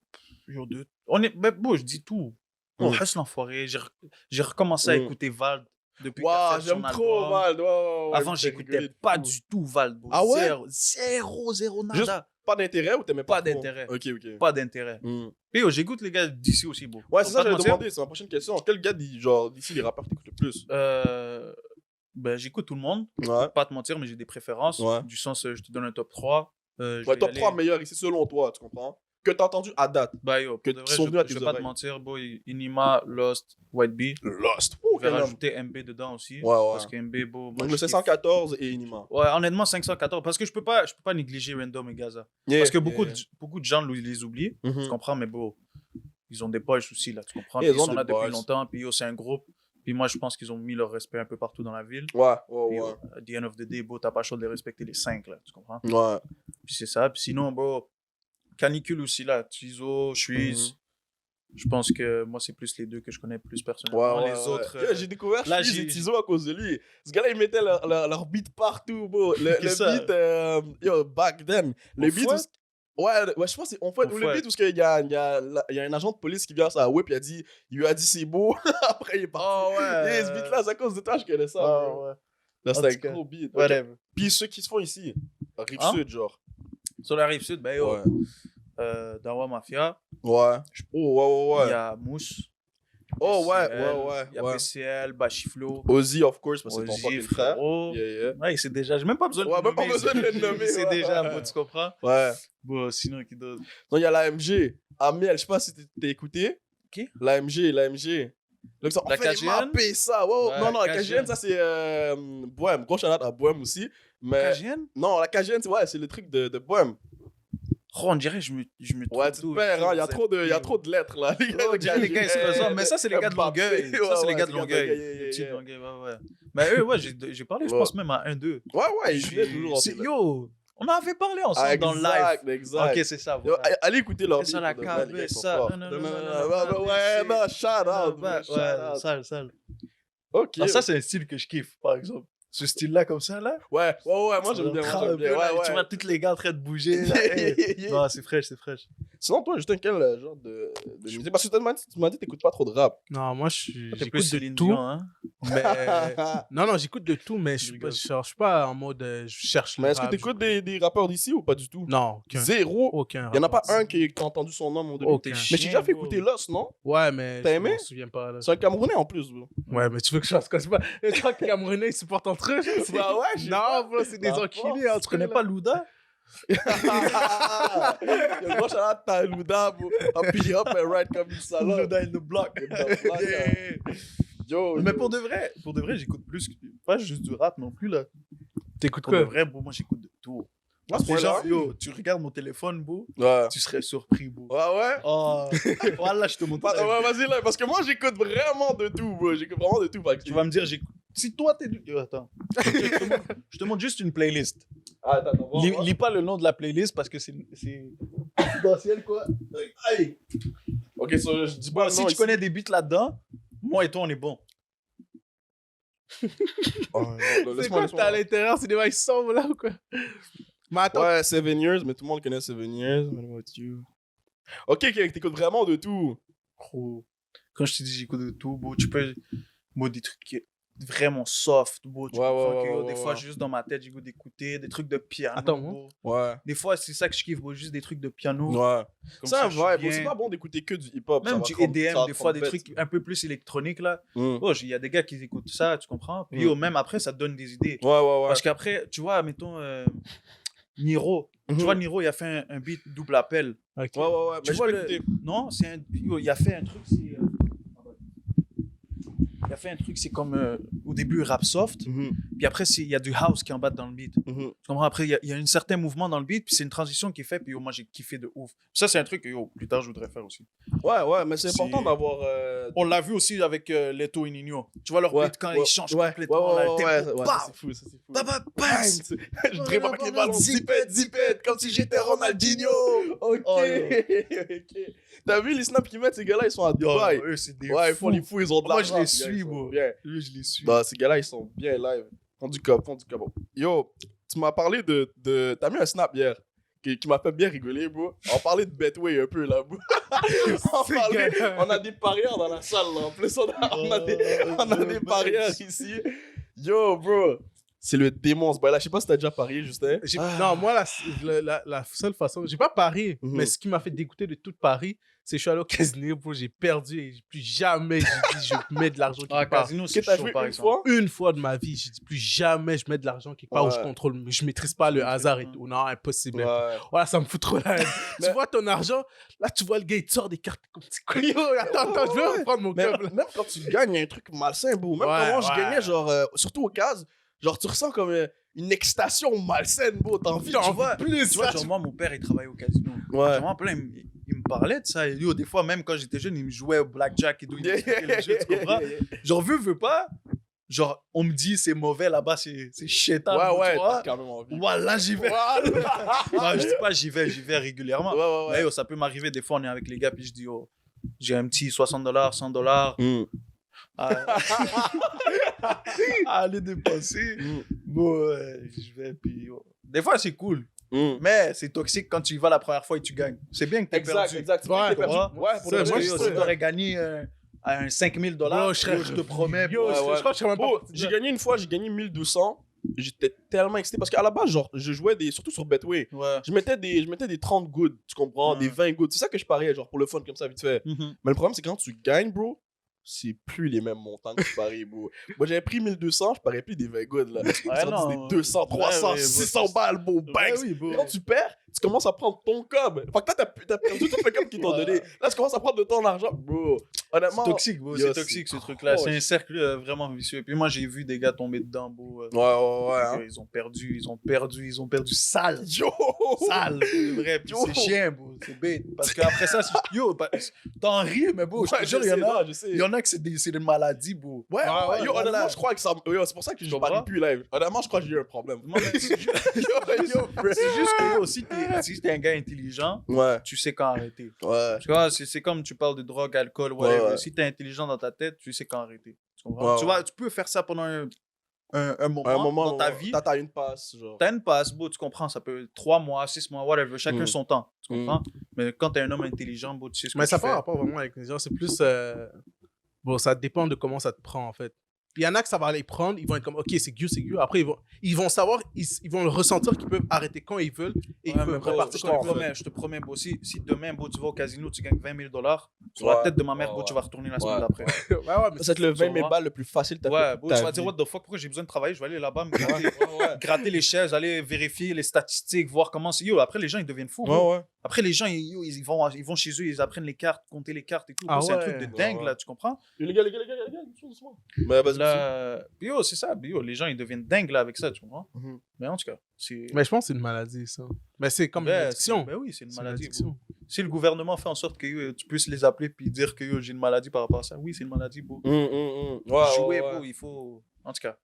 Mais bon, je dis tout. On reste l'enfoiré. J'ai recommencé à écouter Vald depuis qu'il a Waouh, fait son j'aime trop album. Vald. Ouais, Avant, j'écoutais pas du tout Vald. bro. Ah ouais? Zéro, nada. Juste Pas d'intérêt ou t'aimais Pas trop? d'intérêt. Ok. Pas d'intérêt. Et yo, j'écoute les gars d'ici aussi, bro. Ouais, Faut c'est ça, pas te j'allais mentir. demander. C'est ma prochaine question. Quel gars d'ici les rappeurs t'écoutes le plus? Ben, j'écoute tout le monde. Ouais. Pas te mentir, mais j'ai des préférences. Ouais. Du sens, je te donne un top 3. Je Ouais, vais top y 3 aller. meilleurs ici selon toi, tu comprends? Que t'as entendu à date. Bah yo, que pour de qui vrai, sont venus à je tes vais pas te oreilles. mentir, boy. Inima, Lost, White Bee. Lost. Je vais quel homme. rajouter MB dedans aussi. Ouais. Parce que MB, bon. moi, Donc je le kiffe. 514 et Inima. Ouais, honnêtement, 514. Parce que je peux pas négliger Random et Gaza. Parce que beaucoup de gens les oublient. Tu comprends, mais bon. ils ont des boys aussi, là, tu comprends? Et Puis ils ils ont sont des là boys. depuis longtemps, puis c'est un groupe. Puis moi, je pense qu'ils ont mis leur respect un peu partout dans la ville. Ouais, Puis, ouais, at the end of the day, bro, t'as pas le choix de les respecter les 5, là, tu comprends? ouais. Puis c'est ça. Puis sinon, bro, Canicule aussi, là, Tizo, Suisse. Je pense que moi, c'est plus les deux que je connais plus personnellement. Les autres. Yeah, j'ai découvert là, Suisse j'ai- et Tizo à cause de lui. Ce gars-là, il mettait leur beat partout, bro. Le ça? beat, yo, back then. Le Au beat. fouet? Ouais, je pense que c'est en fait, Au ou le fouet. beat parce qu'il y a un agent de police qui vient à sa whip, il lui a dit c'est beau. Après, il est parti. Oh, ouais. Yeah, ce beat-là, c'est à cause de toi, je connais ça. bro. ouais. Là, En c'est un tout cas, gros beat. Whatever. Puis ceux qui se font ici, Rive Hein? Sud, genre. Sur la rive sud, ben yo, Ouais. Dawa Mafia, Ouais. Oh, ouais, il ouais, y ouais. a Mousse. Oh, ouais, PCL, ouais, Il y a ouais. PCL, Bachiflo. Ozzy, of course, parce que c'est ton Ozzy, fucking frère. frérot. Yeah. Ouais, c'est déjà. J'ai même pas besoin de Ouais, le même pas nommer. besoin de le nommer, C'est ouais. déjà, bro, tu comprends? Ouais. Bon, sinon, qui d'autre? Non, il y a l'AMG. Amiel, je sais pas si t'as écouté. Qui? L'AMG. Donc, ça, on La fait KGN? mapper ça. Ouais, Ouais, non, la KGN. KGN, ça c'est Bohème. Gros shout-out à Bohème aussi. Mais KGN? non, la KGN, c'est le truc de Bohème. Oh, on dirait que je me Ouais, tu te perds, hein. Il y a trop de lettres là. Les Ouais, on dirait les gars, ils se ressemblent. Mais ça, c'est les gars de Longueuil. Ça, c'est les gars de Longueuil. Les petits de Ouais, Longueuil, ouais. Mais eux, ouais, j'ai parlé, je Ouais. pense même à 1-2. ouais, ils venaient toujours en Yo, on en avait parlé ensemble dans le live. Exact. Ok, c'est ça. Yo, voilà. allez écouter leur Et ça, beat, la pour de vrai, les gars, cave, ils sont ça. forts. Non, Ouais, non, shout out. Ouais, sale. Ok. Ah, ça, c'est un style que je kiffe, par exemple. Ce style-là, comme ça, là. Ouais, moi j'aime bien. Tu vois tous les gars en train de bouger. Là. Non, c'est fraîche. Sinon, toi, Justin, quel genre de musique? Parce que tu m'as dit que t'écoutes pas trop de rap. Non, moi, T'es j'écoute plus de Céline tout. Dion, hein. Mais... Non, j'écoute de tout, mais je Je rigole. cherche pas en mode je cherche le Mais est-ce que rap. t'écoutes des rappeurs d'ici ou pas du tout? Non, aucun. Zéro. Aucun. Il y en a pas rapport. un qui a entendu son nom, mon dieu. Aucun. Mais j'ai déjà fait écouter Lost, non? Ouais, mais T'as je aimé? m'en souviens pas. Là. C'est un Camerounais en plus, bro. Ouais, mais tu veux que je fasse quoi? Je crois que les Camerounais, ils supportent entre eux. je sais. Bah ouais, je sais Non, bro, c'est des Bah, enculés. Tu connais pas Louda? Le gros shout-out à Louda, bro. Up and right comme une salope. in the block. Yo, Mais pour de vrai, j'écoute plus, pas juste du rap non plus, là. T'écoutes Pour de quoi? vrai, bro, moi, j'écoute de tout. à ce Les gens, point-là? yo, tu regardes mon téléphone, bro, Ouais. tu serais surpris, bro. Ouais. Oh, voilà, je te montre. Ouais, vas-y là, parce que moi j'écoute vraiment de tout, bro. J'écoute vraiment de tout. Tu vas me dire, j'écoute. Si toi, t'es du. Attends. Je te montre juste une playlist. Ah, attends, Lis pas le nom de la playlist parce que c'est confidentiel, quoi. Allez. Ok, so, je dis pas Si non, tu ici. connais des beats là-dedans, moi et toi, on est bon. Oh, non, C'est laisse-moi, quoi, t'es à l'intérieur, c'est des bails sombres là ou quoi? Mais attends, Ouais, 7 Years, mais tout le monde connaît 7 Years. What about you? Ok, t'écoutes vraiment de tout. Gros. Quand je te dis j'écoute de tout, bro, tu peux. Moi, des trucs qui- vraiment soft, bro. Tu Ouais, comprends ouais, que, yo, ouais, des ouais, fois, ouais. juste dans ma tête, j'écoute d'écouter des trucs de piano. Attends, bro. Ouais. Des fois, c'est ça que je kiffe, bro, juste des trucs de piano. Ouais. Comme C'est un je suis vibe, bien. c'est pas bon d'écouter que du hip-hop. ça Même va du trop- ça EDM, va des trop fois, des bête. trucs un peu plus électroniques, là. Mm. Oh, il y a des gars qui écoutent ça, tu comprends? Puis, Mm. yo, même après, ça te donne des idées. Ouais. Parce qu'après, tu vois, mettons, Niro. Mhm. Tu vois, Niro, il a fait un beat double appel. ok. Ouais. Tu Mais vois je peux le- écouter. Non, c'est un. Yo, il a fait un truc, c'est. Il a fait un truc, c'est comme. Au début, rap soft. Mhm. Puis après, il y a du house qui emballe dans le beat. Mhm. Tu comprends? Après, il y a un certain mouvement dans le beat, puis c'est une transition qui est faite, puis yo, moi, j'ai kiffé de ouf. Ça, c'est un truc que, yo, plus tard, je voudrais faire aussi. Ouais, mais c'est C'est- important d'avoir. On l'a vu aussi avec Leto et Nino. Tu vois leur Ouais, beat quand ouais, ils changent ouais, complètement, là, le tempo. ouais, Bam! ça, c'est fou, ça c'est fou. Bam, bam, bam! Bang! Je dribble avec les ballons, zipette, comme si j'étais Ronaldinho. Ok. Oh, yo. Ok. T'as vu les snaps qu'ils mettent, ces gars-là, ils sont à Yo, Dubaï. eux, c'est des Ouais, ils font fous. les fous, ils ont de Moi, l'argent. je les ces gars, suis, ils sont bro. bien. Eux, je les suis. Bah, ces gars-là, ils sont bien live. Font du cop. Yo, tu m'as parlé de. T'as mis un snap hier qui m'a fait bien rigoler, bro. On parlait de Betway un peu, là, bro. On a des parieurs dans la salle, là. En plus, on a des parieurs ici. Yo, bro. C'est le démon, ce boy-là. Je sais pas si t'as déjà parié, Justin. Non, moi, la seule façon, j'ai pas parié, Mhm. mais ce qui m'a fait dégoûter de tout pari, c'est que je suis allé au casino, bro, j'ai perdu et plus jamais j'ai dit je mets de l'argent quelque Ah, part. Casino, Que c'est t'as chaud, joué par une exemple. fois? Une fois de ma vie, j'ai dit plus jamais je mets de l'argent quelque part où je Ouais. contrôle, je maîtrise pas le hasard et tout. Non, impossible. Ouais. Voilà, ça me fout trop la haine. Mais- Tu vois ton argent, là tu vois le gars, il te sort des cartes comme petit con. Yo, attends, je vais reprendre mon Mais câble. même quand tu gagnes, il y a un truc malsain, bro. Même Ouais, quand moi, je ouais. gagnais, genre, surtout au cas, genre, tu ressens comme une excitation malsaine, bro. T'as envie d'en voir plus. Tu vois, genre, moi, mon père, il travaille au casino. Ouais. Genre, plein, il me parlait de ça. Et yo, des fois, même quand j'étais jeune, il me jouait au blackjack et tout. Il m'expliquait les jeux, tu comprends? Genre, veux pas. Genre, on me dit, c'est mauvais là-bas, c'est chétan. Ouais, tu vois? t'as quand même envie. Voilà, j'y vais. Non, je dis pas j'y vais régulièrement. Ouais. Mais yo, ça peut m'arriver, des fois, on est avec les gars, puis je dis, oh, j'ai un petit $60, $100. À aller dépenser. Bon, je vais, puis yo. Des fois, c'est cool. Mais c'est toxique quand tu y vas la première fois et tu gagnes. C'est bien que t'es perdu. Exact. Ouais, T'es perdu. Ouais, pour Parce le que reste, yo, si t'aurais gagné un $5,000, Bro, je te promets. Yo, bro, je crois que je serais même Bro, pas. j'ai gagné une fois, j'ai gagné 1200. J'étais tellement excité parce qu'à la base, genre, je jouais surtout sur Betway. Ouais. Je mettais des 30 good, tu comprends, des 20 good. C'est ça que je pariais, genre, pour le fun, comme ça, vite fait. Mhm. Mais le problème, c'est quand tu gagnes, bro, c'est plus les mêmes montants que tu paries, bro. Moi, j'avais pris 1200, je parais plus des 20 good, là. Ouais, non. Des 200, 300, Ouais, 600 balles, bro, bang. oui, bro. Et quand tu perds, tu commences à prendre ton cob. Fait que là, t'as perdu tout le cob qu'ils t'ont donné. Là, tu commences à prendre de ton argent, bro. Honnêtement. C'est toxique, bro. Yo, C'est toxique, ce truc-là. proche. C'est un cercle vraiment vicieux. Puis moi, j'ai vu des gars tomber dedans, bro. Ouais, hein. Ils ont perdu sale. Yo! Sale, c'est vrai. Puis Yo. c'est chiant, bro. C'est bête. Parce qu'après ça, yo, t'en ris, mais bro, je te jure, il y en a que c'est des maladies, bro. Ouais, yo, voilà. honnêtement, je crois que ça. Yo, c'est pour ça que je comprends? parie plus live. Honnêtement, je crois que j'ai eu un problème. Non, mais c'est juste que yo, si t'es un gars intelligent, Ouais. tu sais quand arrêter. Ouais. Tu vois, c'est comme tu parles de drogue, alcool, whatever. Ouais. Si t'es intelligent dans ta tête, tu sais quand arrêter. Tu comprends? Ouais, Tu vois, tu peux faire ça pendant un moment, À un moment dans ta vie. T'as une passe, genre. T'as une passe, beau, tu comprends, ça peut être 3 mois, 6 mois, whatever, chacun son temps, tu comprends? Mais quand t'es un homme intelligent, beau, tu sais ce que Mais tu ça fais. n'a pas rapport vraiment avec les gens. C'est plus. Bon, ça dépend de comment ça te prend, en fait. Il y en a que ça va les prendre, ils vont être comme, ok, c'est good. Après, ils vont savoir, ils vont le ressentir qu'ils peuvent arrêter quand ils veulent et ils Ouais, mais peuvent bro, repartir je quand te ils veulent. promets, je te promets, beau, si demain, beau, tu vas au casino, tu gagnes $20,000, sur la Ouais. tête de ma mère, beau, Ouais. tu vas retourner la semaine Ouais. d'après. Ouais, mais Ça va être le Tu 20 000 vois? balles le plus facile que t'as Ouais, fait. beau, tu vas dire, what the fuck, pourquoi j'ai besoin de travailler, je vais aller là-bas, me gratter les chaises, aller vérifier les statistiques, voir comment c'est. Yo, après, les gens, ils deviennent fous. bro. Ouais. Après, les gens, ils vont chez eux, ils apprennent les cartes, compter les cartes et tout. Ah C'est un ouais. truc de dingue, Ouais. là, tu comprends? Yo, les gars, doucement. Mais vas-y, Là, yo, c'est ça, yo, les gens, ils deviennent dingues, là, avec ça, tu comprends? Mhm. Mais en tout cas, c'est... Mais je pense que c'est une maladie, ça. Mais c'est comme une Ben, addiction. Ben oui, c'est une C'est une maladie. addiction. bro. Si le gouvernement fait en sorte que tu puisses les appeler puis dire que yo, j'ai une maladie par rapport à ça, oui, c'est une maladie, bro. Ouais, Jouer, ouais. bro, il faut... En tout cas,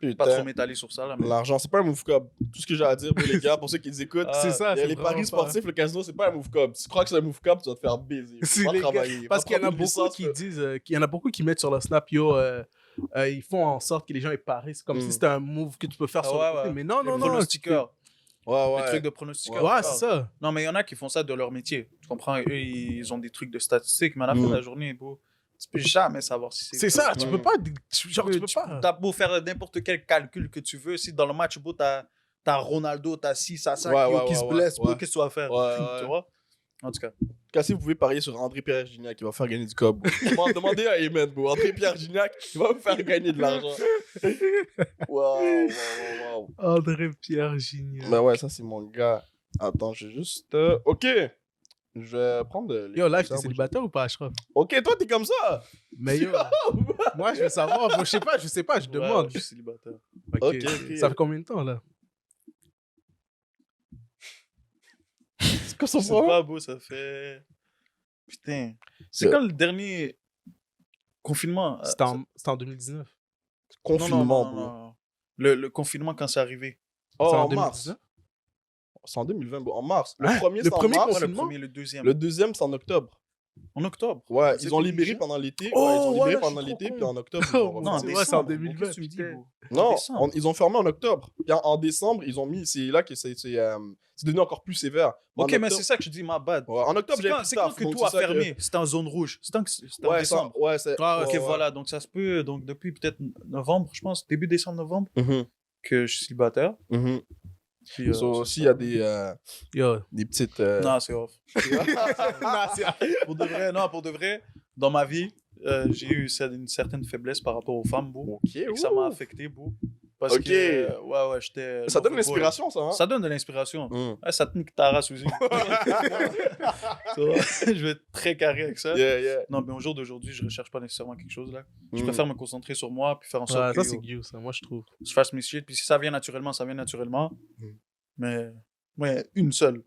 Putain. pas trop m'étaler sur ça, là, mais... L'argent, c'est pas un move cob. Tout ce que j'ai à dire, pour les gars, pour ceux qui les écoutent, C'est ça, il y a c'est les vraiment paris pas- sportifs, le casino, c'est pas un move cob. Si tu crois que c'est un move cob, tu vas te faire baiser. C'est Va les gars- travailler. Parce Va qu'il y en a prendre une beaucoup licence, qui là. disent, qu'il y en a beaucoup qui mettent sur leur snap, yo, ils font en sorte que les gens aient pari. C'est comme si c'était un move que tu peux faire Ah sur ouais, le côté. ouais. Mais non, Les non, non. pronostiqueurs. Ouais, Les ouais. trucs de pronostiqueurs. Ouais, tu c'est parles. ça. Non, mais il y en a qui font ça de leur métier. Tu comprends? Eux, ils ont des trucs de statistiques, mais à la fin de la journée, bro, tu peux jamais savoir si C'est ça, tu peux pas. Genre, tu peux pas. T'as beau faire n'importe quel calcul que tu veux, si dans le match, bro, t'as Ronaldo, t'as 6 à 5 Ouais, qui ouais, se ouais, blesse, bro, ouais. qu'est-ce que tu vas faire? Ouais, ouais. Tu vois? En tout cas. En tout cas, si vous pouvez parier sur André-Pierre Gignac, qui va faire gagner du cob. Demandez à Amen, bro. André-Pierre Gignac, il va me faire gagner de l'argent. Waouh. André-Pierre Gignac. Ben ouais, ça, c'est mon gars. Attends, je vais juste. Ok. Je vais prendre. les Yo, live, coussins, t'es célibataire ou pas, Ashraf? Ok, toi, t'es comme ça. Mais yo, moi, je veux savoir. Moi, je sais pas, je demande. Ouais, je suis célibataire. Ok. Ok. Ça fait combien de temps, là? C'est quoi son C'est problème? pas beau, ça fait. Putain. C'est Yeah. quand le dernier confinement? C'était en 2019. Confinement, non, bro. non. Le confinement quand c'est arrivé. Oh, C'était en mars. 2019? C'est en 2020, bro. En mars. Le Hein? premier, Le c'est en premier mars. Pas le confinement? premier, le deuxième. Le deuxième, c'est en octobre. En octobre. Ouais, C'est ils ont plus libéré léger. pendant l'été. Oh, ouais, ils ont libéré ouais, je pendant suis l'été, trop puis con. en octobre. Oh, ils ont Non, en refait. ouais, décembre. c'est en Bro, 2020, qu'est-ce que tu me dis, putain. bro? Non, En décembre. ils ont fermé en octobre. Puis en décembre, ils ont mis. C'est là que c'est devenu encore plus sévère. En Ok, mais octobre- c'est ça que je dis, ma bad. Ouais, en octobre, C'est j'ai quand, c'est quand que tout a fermé? C'était en zone rouge. C'était en Ouais, décembre. ouais, c'est. Ah, Ok, ouais, voilà. Donc ça se peut. Donc depuis peut-être novembre, je pense, début décembre, novembre, Mhm, que je suis célibataire. mhm. Puis, So, c'est aussi, il ça. y a Yo. des petites. Non, c'est off. Non, c'est- Pour de vrai, non, pour de vrai, dans ma vie, j'ai eu une certaine faiblesse par rapport aux femmes, bro. Ok, Et que ça m'a affecté, bro. Parce Ok. que, ouais, j'étais... Ça donne lover boy. l'inspiration, ça, hein? Ça donne de l'inspiration. Mm. Ouais, ça te nique ta race aussi. Tu vois, je vais être très carré avec ça. Yeah. Non, mais au jour d'aujourd'hui, je recherche pas nécessairement quelque chose là. Je Mm. préfère me concentrer sur moi puis faire en sorte Ouais, que ça, c'est yo, Guillaume, ça, moi, je trouve. je fasse mes shit. Puis si ça vient naturellement, ça vient naturellement. Mm. Mais ouais, une seule.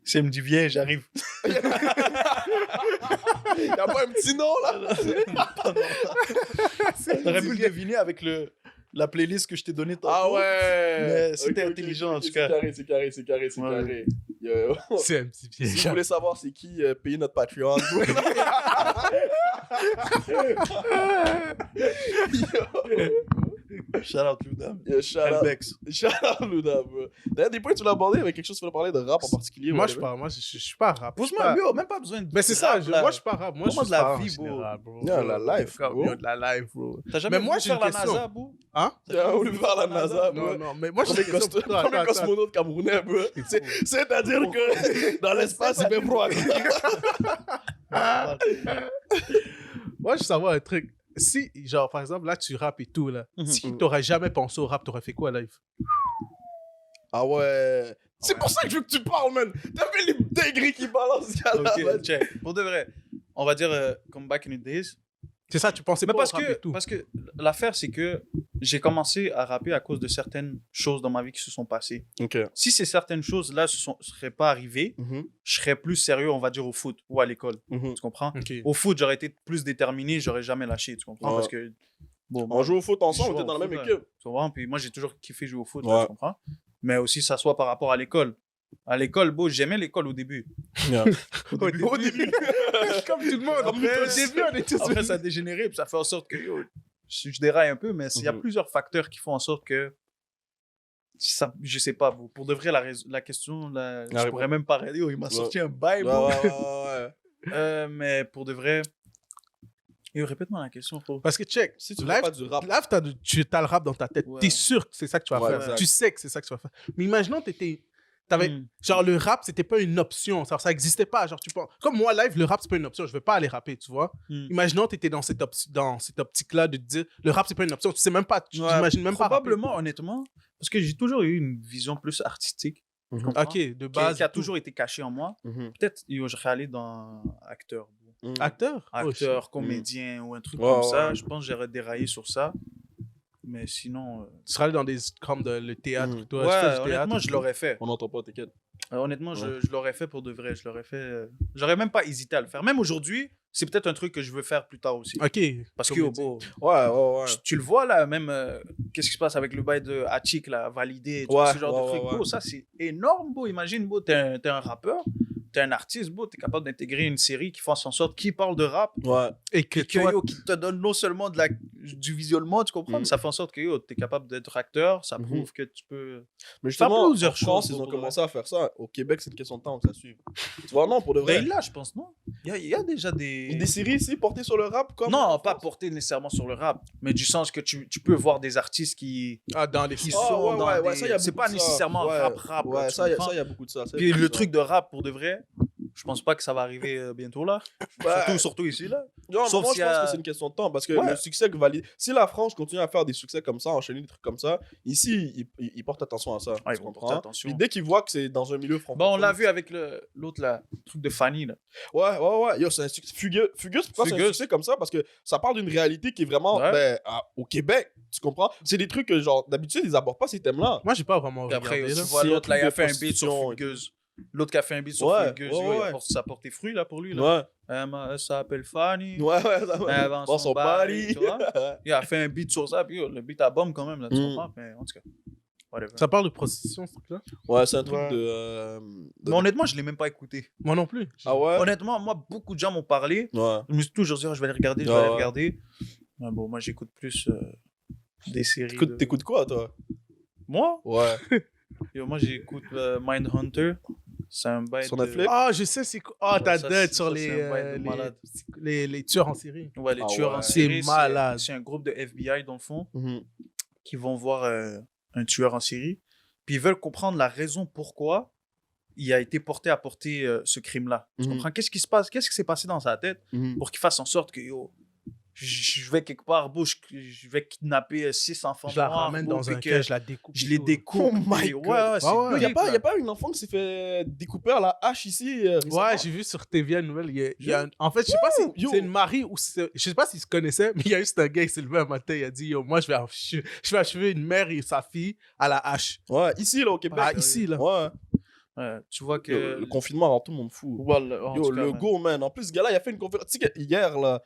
Si elle me dit viens, j'arrive. Y'a pas un petit nom, là? T'aurais pu le deviner avec la playlist que je t'ai donnée tantôt. Ah ouais! Mais c'était Ok, intelligent, en tout c'est cas. C'est carré. Ouais. Yo. C'est un petit Si piège. vous voulez savoir c'est qui, payez notre Patreon. Shout out Ludam. Shout out. Elbex. Shout out, Luda, bro. D'ailleurs, des points, tu l'as abordé avec quelque chose, tu voulais parler de rap en particulier. Moi, ou je whatever? parle. Moi, je suis pas rap. Pose-moi mieux, même pas besoin de. Mais c'est ça, rap, là. moi, je suis pas rap. Moi, je Comment suis de la pas vie, en bro? général, bro. Yeah, la life, bro. Yo, de la life, bro. T'as jamais Mais moi, voulu j'ai faire une la question. NASA, bro? Hein? T'as voulu faire la NASA, bro. Non, mais moi, j'ai une Premier, question pour toi. premier Attends, attends. cosmonaute camerounais, bro. C'est-à-dire que dans l'espace, il fait froid. Moi, je veux savoir un truc. Si, genre, par exemple, là, tu rappes et tout, là. Mhm. Si t'aurais jamais pensé au rap, t'aurais fait quoi, live? Ah ouais. C'est pour ça que je veux que tu parles, man. T'as vu les dingueries qui balancent, ce gars-là, man. Ok, check. Pour de vrai, on va dire comme back in the days. C'est ça, tu pensais Mais pas parce au rap et que, tout. parce que l'affaire, c'est que j'ai commencé à rapper à cause de certaines choses dans ma vie qui se sont passées. Ok. Si ces certaines choses-là ne seraient pas arrivées, je serais plus sérieux, on va dire, au foot ou à l'école. Tu comprends? Ok. Au foot, j'aurais été plus déterminé, j'aurais jamais lâché, tu comprends? Ouais. Parce que, bon, On joue au foot ensemble, on jouais était dans au la foot, même là. équipe. Tu comprends? Puis moi, j'ai toujours kiffé jouer au foot, Ouais. là, tu comprends? Mais aussi, ça soit par rapport à l'école. À l'école, beau, j'aimais l'école au début. Au début. Comme tout le monde. Comme Au tous. début, on est tous... Après, ça a dégénéré, puis ça fait en sorte que yo, je déraille un peu, mais il y a plusieurs facteurs qui font en sorte que ça, je sais pas, pour de vrai, la question, là, je réponse. pourrais même pas arrêter. Yo, il m'a Ouais. sorti un bail, Ouais, bro. ouais. Mais pour de vrai, yo, répète-moi la question, frérot. Parce que, check, Si tu live, fais pas du rap. live, tu as le rap dans ta tête. Ouais. T'es sûr que c'est ça que tu vas Ouais, faire. exact. Tu sais que c'est ça que tu vas faire. Mais imaginons que t'avais... Hmm. Genre, le rap, c'était pas une option. Ça existait pas. Genre, tu penses... Comme moi, live, le rap, c'est pas une option. Je veux pas aller rapper, tu vois. Imaginons que t'étais dans cette optique-là de te dire, le rap, c'est pas une option. Tu sais même pas, tu Ouais, t'imagines même pas rapper. Probablement, honnêtement, parce que j'ai toujours eu une vision plus artistique. Tu comprends? Ok, de Qui base. a toujours été cachée en moi. Peut-être, yo, je serais allé dans acteur. Bro. Acteur? Oh, Acteur, comédien ou un truc Ouais, comme ouais, ça. ouais. Je pense que j'aurais déraillé sur ça. Mais sinon. Tu seras allé dans des comme le théâtre. Toi, tu fais Ouais, du théâtre. honnêtement, je l'aurais fait. On n'entend pas, t'inquiète. Honnêtement, Ouais. je l'aurais fait pour de vrai. Je l'aurais fait. J'aurais même pas hésité à le faire. Même aujourd'hui, c'est peut-être un truc que je veux faire plus tard aussi. Ok. Parce que, Comédie. Ouais. tu le vois là, même. Qu'est-ce qui se passe avec le bail de Hachik, là, validé, tout Ouais, ce genre de ouais, trucs. ouais. Bro, ça, c'est énorme, bro. Imagine, bro, t'es un rappeur, t'es un artiste, bro, t'es capable d'intégrer une série qui fasse en sorte qui parle de rap. Ouais. Et que Qui, toi, yo, qui te donne non seulement du visionnement, tu comprends, mais ça fait en sorte que yo, tu es capable d'être acteur, ça prouve que tu peux. Mais Ça justement, plusieurs en France, choses, ils ont pour commencé à faire ça. Au Québec, c'est une question de temps que ça suive. Tu vois, non, pour de vrai. Ben là, je pense, non. Il y a déjà des. Des séries ici portées sur le rap comme. Non, en pas France? porté nécessairement sur le rap, mais du sens que tu peux voir des artistes qui dans les qui Ah, sont dans ouais, des... ça, y a c'est beaucoup pas de nécessairement ça. rap. Ouais, là, tu ça, comprends? y a beaucoup de ça. Puis le truc de rap, pour de vrai, je pense pas que ça va arriver bientôt là. Ouais. Surtout ici là. Non, Sauf moi, s'il je y pense a- que c'est une question de temps parce que Ouais. le succès que valide. Si la France continue à faire des succès comme ça, enchaîner des trucs comme ça, ici, ils portent attention à ça. Ouais, tu ils vont comprends? porter attention. Puis dès qu'ils voient que c'est dans un milieu francophone. Bon, on l'a vu avec l'autre là, le truc de Fanny là. Ouais. Yo, c'est un succès. Fugueuse, pourquoi c'est un Fugueuse. succès comme ça? Parce que ça parle d'une réalité qui est vraiment Ouais. au Québec. Tu comprends? C'est des trucs que, genre, d'habitude, ils abordent pas ces thèmes-là. moi, j'ai pas vraiment Puis après, regardé. tu Là. vois C'est un l'autre là, il a truc fait de un beat sur prostitution et Fugueuse. L'autre qui a fait un beat sur Ouais, Fugueuse, ouais, yo, ouais. ça porte des fruits là pour lui là. Ouais. Elle s'appelle Fanny. Ouais, ça va. Elle vend Dans son son body, body. tu vois. Il a fait un beat sur ça, puis yo, le beat à bombe quand même là, tu Mm. comprends? Mais en tout cas, whatever. Ça parle de prostitution, ce truc-là? Ouais, c'est un truc Ouais. de. Mais honnêtement, je l'ai même pas écouté. Moi non plus. Ah ouais? Honnêtement, moi, beaucoup de gens m'ont parlé. Ouais. Je me suis toujours dit, oh, je vais aller regarder, je vais Ah aller ouais. regarder. Mais bon, moi, j'écoute plus des séries. T'écoutes quoi, toi? Moi? Ouais. Yo, moi, j'écoute Mindhunter. C'est un bail Sur de- Netflix? Ah, je sais, c'est quoi. Ah, Ouais, t'as ça, date c'est- sur ça, c'est un bail de malade. les tueurs en série. Ouais, les Ah tueurs ouais. en C'est série. malade. C'est un groupe de FBI, dans le fond, Mhm. qui vont voir un tueur en série. Puis ils veulent comprendre la raison pourquoi il a été porté à porter ce crime-là. Tu Mhm. comprends? Qu'est-ce qui se passe? Qu'est-ce qui s'est passé dans sa tête Mhm. pour qu'il fasse en sorte que, yo, je vais quelque part, bro, je vais kidnapper 6 enfants Je la noirs, ramène bro, dans puis un que cage, je la découpe. je et les tout. découpe. Oh my puis- God. ouais, c'est Ouais, Il n'y a, deep, pas- y a là. pas une enfant qui s'est fait découper à la hache ici récemment? Ouais, j'ai vu sur TVA une nouvelle. Il y a en fait, je sais pas si Yo. c'est une Marie ou je sais pas s'ils se connaissaient, mais il y a juste un gars qui s'est levé un matin. Il a dit yo, moi, je vais achever une mère et sa fille à la hache. Ouais, ici, là, au Québec. Ah, ici, là. Ouais. Ouais, tu vois que. Yo, le confinement rend tout le monde fou. Voilà, en Yo, tout cas, le man. go, man. En plus, ce gars-là, il a fait une conférence. Tu sais, que hier, là,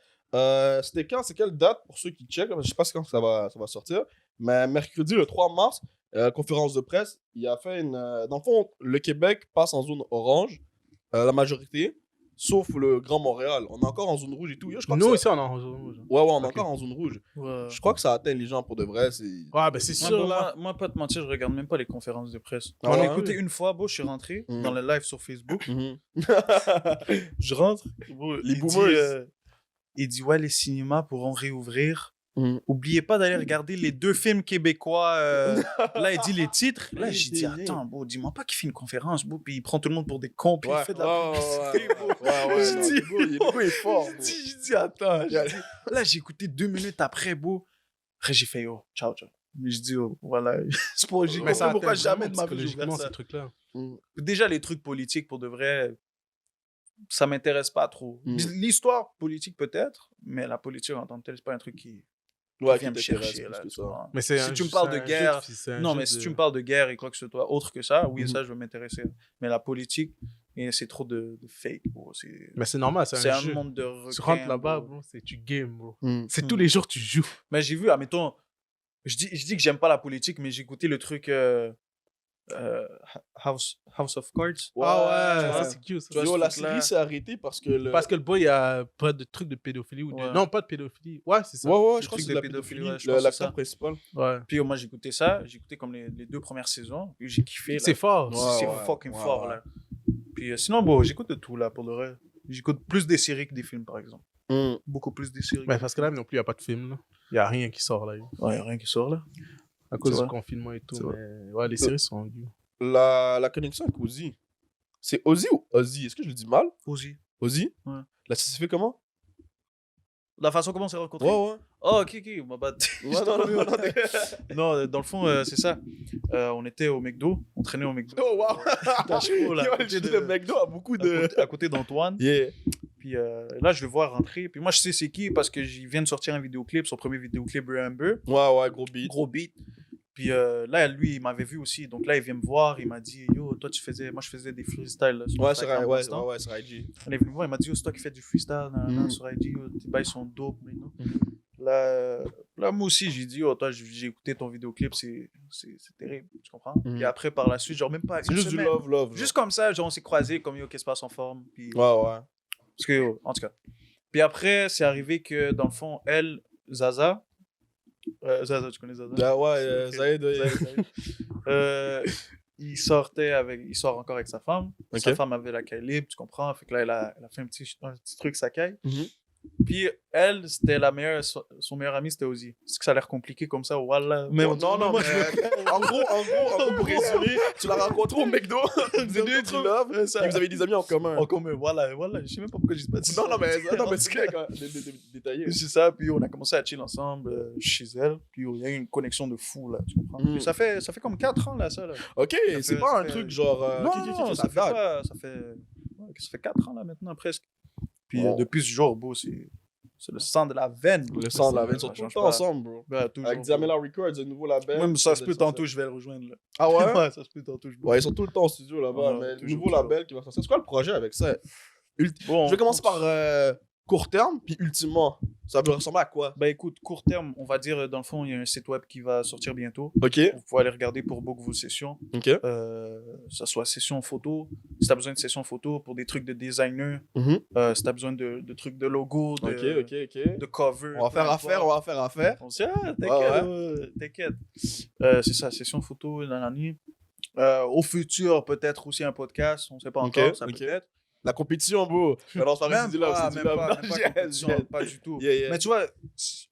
c'était quand? C'est quelle date pour ceux qui checkent? Je sais pas quand ça va sortir. Mais mercredi, le 3 mars, conférence de presse, il a fait une. Dans le fond, le Québec passe en zone orange, la majorité, sauf le Grand Montréal. On est encore en zone rouge et tout. Yo, je crois Nous, que ici, on est en rouge. Ouais, on est Ok. encore en zone rouge. Ouais. Je crois que ça atteint les gens pour de vrai. C'est... Ouais, ben c'est Moi, sûr, bon, là. moi, pas te mentir, je regarde même pas les conférences de presse. Ah J'en ai ouais? écouté une fois, bro, je suis rentré Mhm. dans le live sur Facebook. Mhm. Je rentre, bro, Les il boomers. dit, il dit, ouais, les cinémas pourront réouvrir. Mhm. Oubliez pas d'aller regarder les 2 films québécois. Là, il dit les titres. Là, j'ai dit, attends, bro, dis-moi pas qu'il fait une conférence, bro, puis il prend tout le monde pour des cons, puis il fait de la publicité, bro. ouais, J'ai non, dit, le go est fort. bro. J'ai dit, attends. J'ai dit- Là, j'ai écouté 2 minutes après, bro. Après, j'ai fait, yo, ciao, ciao. Mais je dis, oh, voilà. C'est pour j'ai Mais ça compris pourquoi atteint jamais vraiment de ma vie j'ouvrais psychologiquement, ça. ces trucs-là. Déjà, les trucs politiques, pour de vrai, ça m'intéresse pas trop. Mm. L'histoire politique, peut-être, mais la politique en tant que telle, c'est pas un truc qui Ouais, vient qui me t'intéresse chercher. plus Là, que tu ça. vois. Mais c'est Si un tu me jeu- parles c'est de un guerre- jeu c'est un Non, jeu mais si de- tu me parles de guerre et quoi que ce soit autre que ça, oui, Mhm. ça, je vais m'intéresser. Mais la politique, et c'est trop de fake, bro. Mais c'est normal, C'est c'est un un jeu. monde de requins. Tu rentres là-bas, bro. bro, tu games, bro. Mm. C'est Mm. tous les jours tu joues. Mais j'ai vu, admettons, je dis que j'aime pas la politique, mais j'ai écouté le truc House of Cards. Ah ouais, tu vois. ça c'est cute. ça. Tu vois, Yo, ce la truc-là. série s'est arrêtée parce que le. Parce que le boy, il a pas de truc de pédophilie ou de... Ouais. Non, pas de pédophilie. Ouais, c'est ça. Ouais, ouais, Le je crois que truc c'est de de la pédophilie, pédophilie. ouais, je pense que c'est L'acteur ça. principal. Ouais. Puis moi, j'ai écouté ça. J'ai écouté comme les 2 premières saisons. Puis j'ai kiffé. là. C'est fort. Ouais, C'est ouais, fucking ouais, fort, ouais. là. Puis sinon, bon, j'écoute de tout, là, pour de vrai. J'écoute plus des séries que des films, par exemple. Mm. Beaucoup plus des séries. Mais parce que là non plus, il n'y a pas de film. Là. Il n'y a rien qui sort là. Ouais, rien qui sort, là. À cause C'est du vrai. confinement et tout. C'est vrai. Mais ouais, les séries sont dures. La connexion avec Ozzy. C'est Ozzy ou Ozzy? Est-ce que je le dis mal? Aussi. Ozzy? Ouais. Là, ça se fait comment? La façon comment on s'est rencontrés. Ouais. Oh, ok. Bah, Ouais, non, dans le fond, c'est ça. On était au McDo. On traînait au McDo. Oh, wow! Tachereau, là, à côté Yo, de- le McDo a beaucoup de. À côté d'Antoine. Yeah. Puis là, je le vois rentrer. Puis moi, je sais c'est qui parce que je viens de sortir un vidéoclip, son premier vidéoclip, Remember. Ouais, gros beat. Gros beat. Puis là, lui, il m'avait vu aussi. Donc là, il vient me voir. Il m'a dit, yo, toi, moi, je faisais des freestyles. Là, sur Ouais, Instagram, c'est dans ce temps. ouais, c'est IG. Il est venu me voir. Il m'a dit, yo, c'est toi qui fais du freestyle sur IG. Yo, tes bails sont dope maintenant. Là, moi aussi, j'ai dit, oh, toi, j'ai écouté ton vidéoclip. C'est terrible. Tu comprends? Mhm. Puis après, par la suite, genre, même pas. C'est une juste du semaine. love. genre. Juste comme ça, genre, on s'est croisés, comme yo, qu'est-ce qui se passe en forme. Puis, Ouais. parce que, en tout cas. Puis après, c'est arrivé que, dans le fond, elle, Zaza, tu connais Zaza? Ah ouais, Ok. Zaïd, ouais. Il sort encore avec sa femme. Ok. Sa femme avait la caille libre, tu comprends? Fait que là, elle a fait un petit truc, sa caille. Mhm. Puis elle, c'était son meilleur ami, c'était Ozzy. Est-ce que ça a l'air compliqué comme ça? Voilà. Mais non, moi, mais en gros, pour résumer, tu l'as rencontré au McDo, vous avez du love, et vous avez des amis en commun. en commun, voilà. Je sais même pas pourquoi je dis pas ça. Non, mais c'est clair, quand détaillé. C'est ça, puis on a commencé à chill ensemble chez elle, puis il y a eu une connexion de fou, là, tu comprends? Mm. Puis ça fait comme 4 ans, là, ça, là. Ok, c'est fait- pas ça un fait- truc genre. Non, ok, ça fait date. pas, ça fait 4 ans, là, maintenant, presque. Puis Wow. depuis ce jour, beau, c'est le sang de la veine. Le sang de la veine, ils Ça sont tout le change temps pas. ensemble, bro. Ouais, toujours. Avec Diamela Records, un nouveau label. Même ça se Ils peut sont tantôt, je vais le rejoindre, là. Ah ouais? Ouais, ça se peut tantôt, je Ouais, ils sont tout le temps en studio là-bas, Ouais, mais le toujours, nouveau toujours. label qui va sortir. C'est quoi le projet avec ça? Bon, Je vais commencer par court terme, puis ultimement. Ça veut ressembler à quoi? Bah écoute, court terme, on va dire, dans le fond, il y a un site web qui va sortir bientôt. Ok. Vous pouvez aller regarder pour book vos sessions. Ok. Ça soit session photo. Si t'as besoin de session photo pour des trucs de designer, Mhm. si t'as besoin de trucs de logo, Ok, de cover. On va faire affaire. On sait, t'inquiète, Ouais. t'inquiète. C'est ça, session photo, nanani. Au futur, peut-être aussi un podcast, on sait pas Ok, encore, ça ok. peut être. La compétition, bro. Mais non, c'est Même pas, c'est même du love. pas, Non, même pas yes, compétition, yes. pas du tout. Yeah, yeah. Mais tu vois,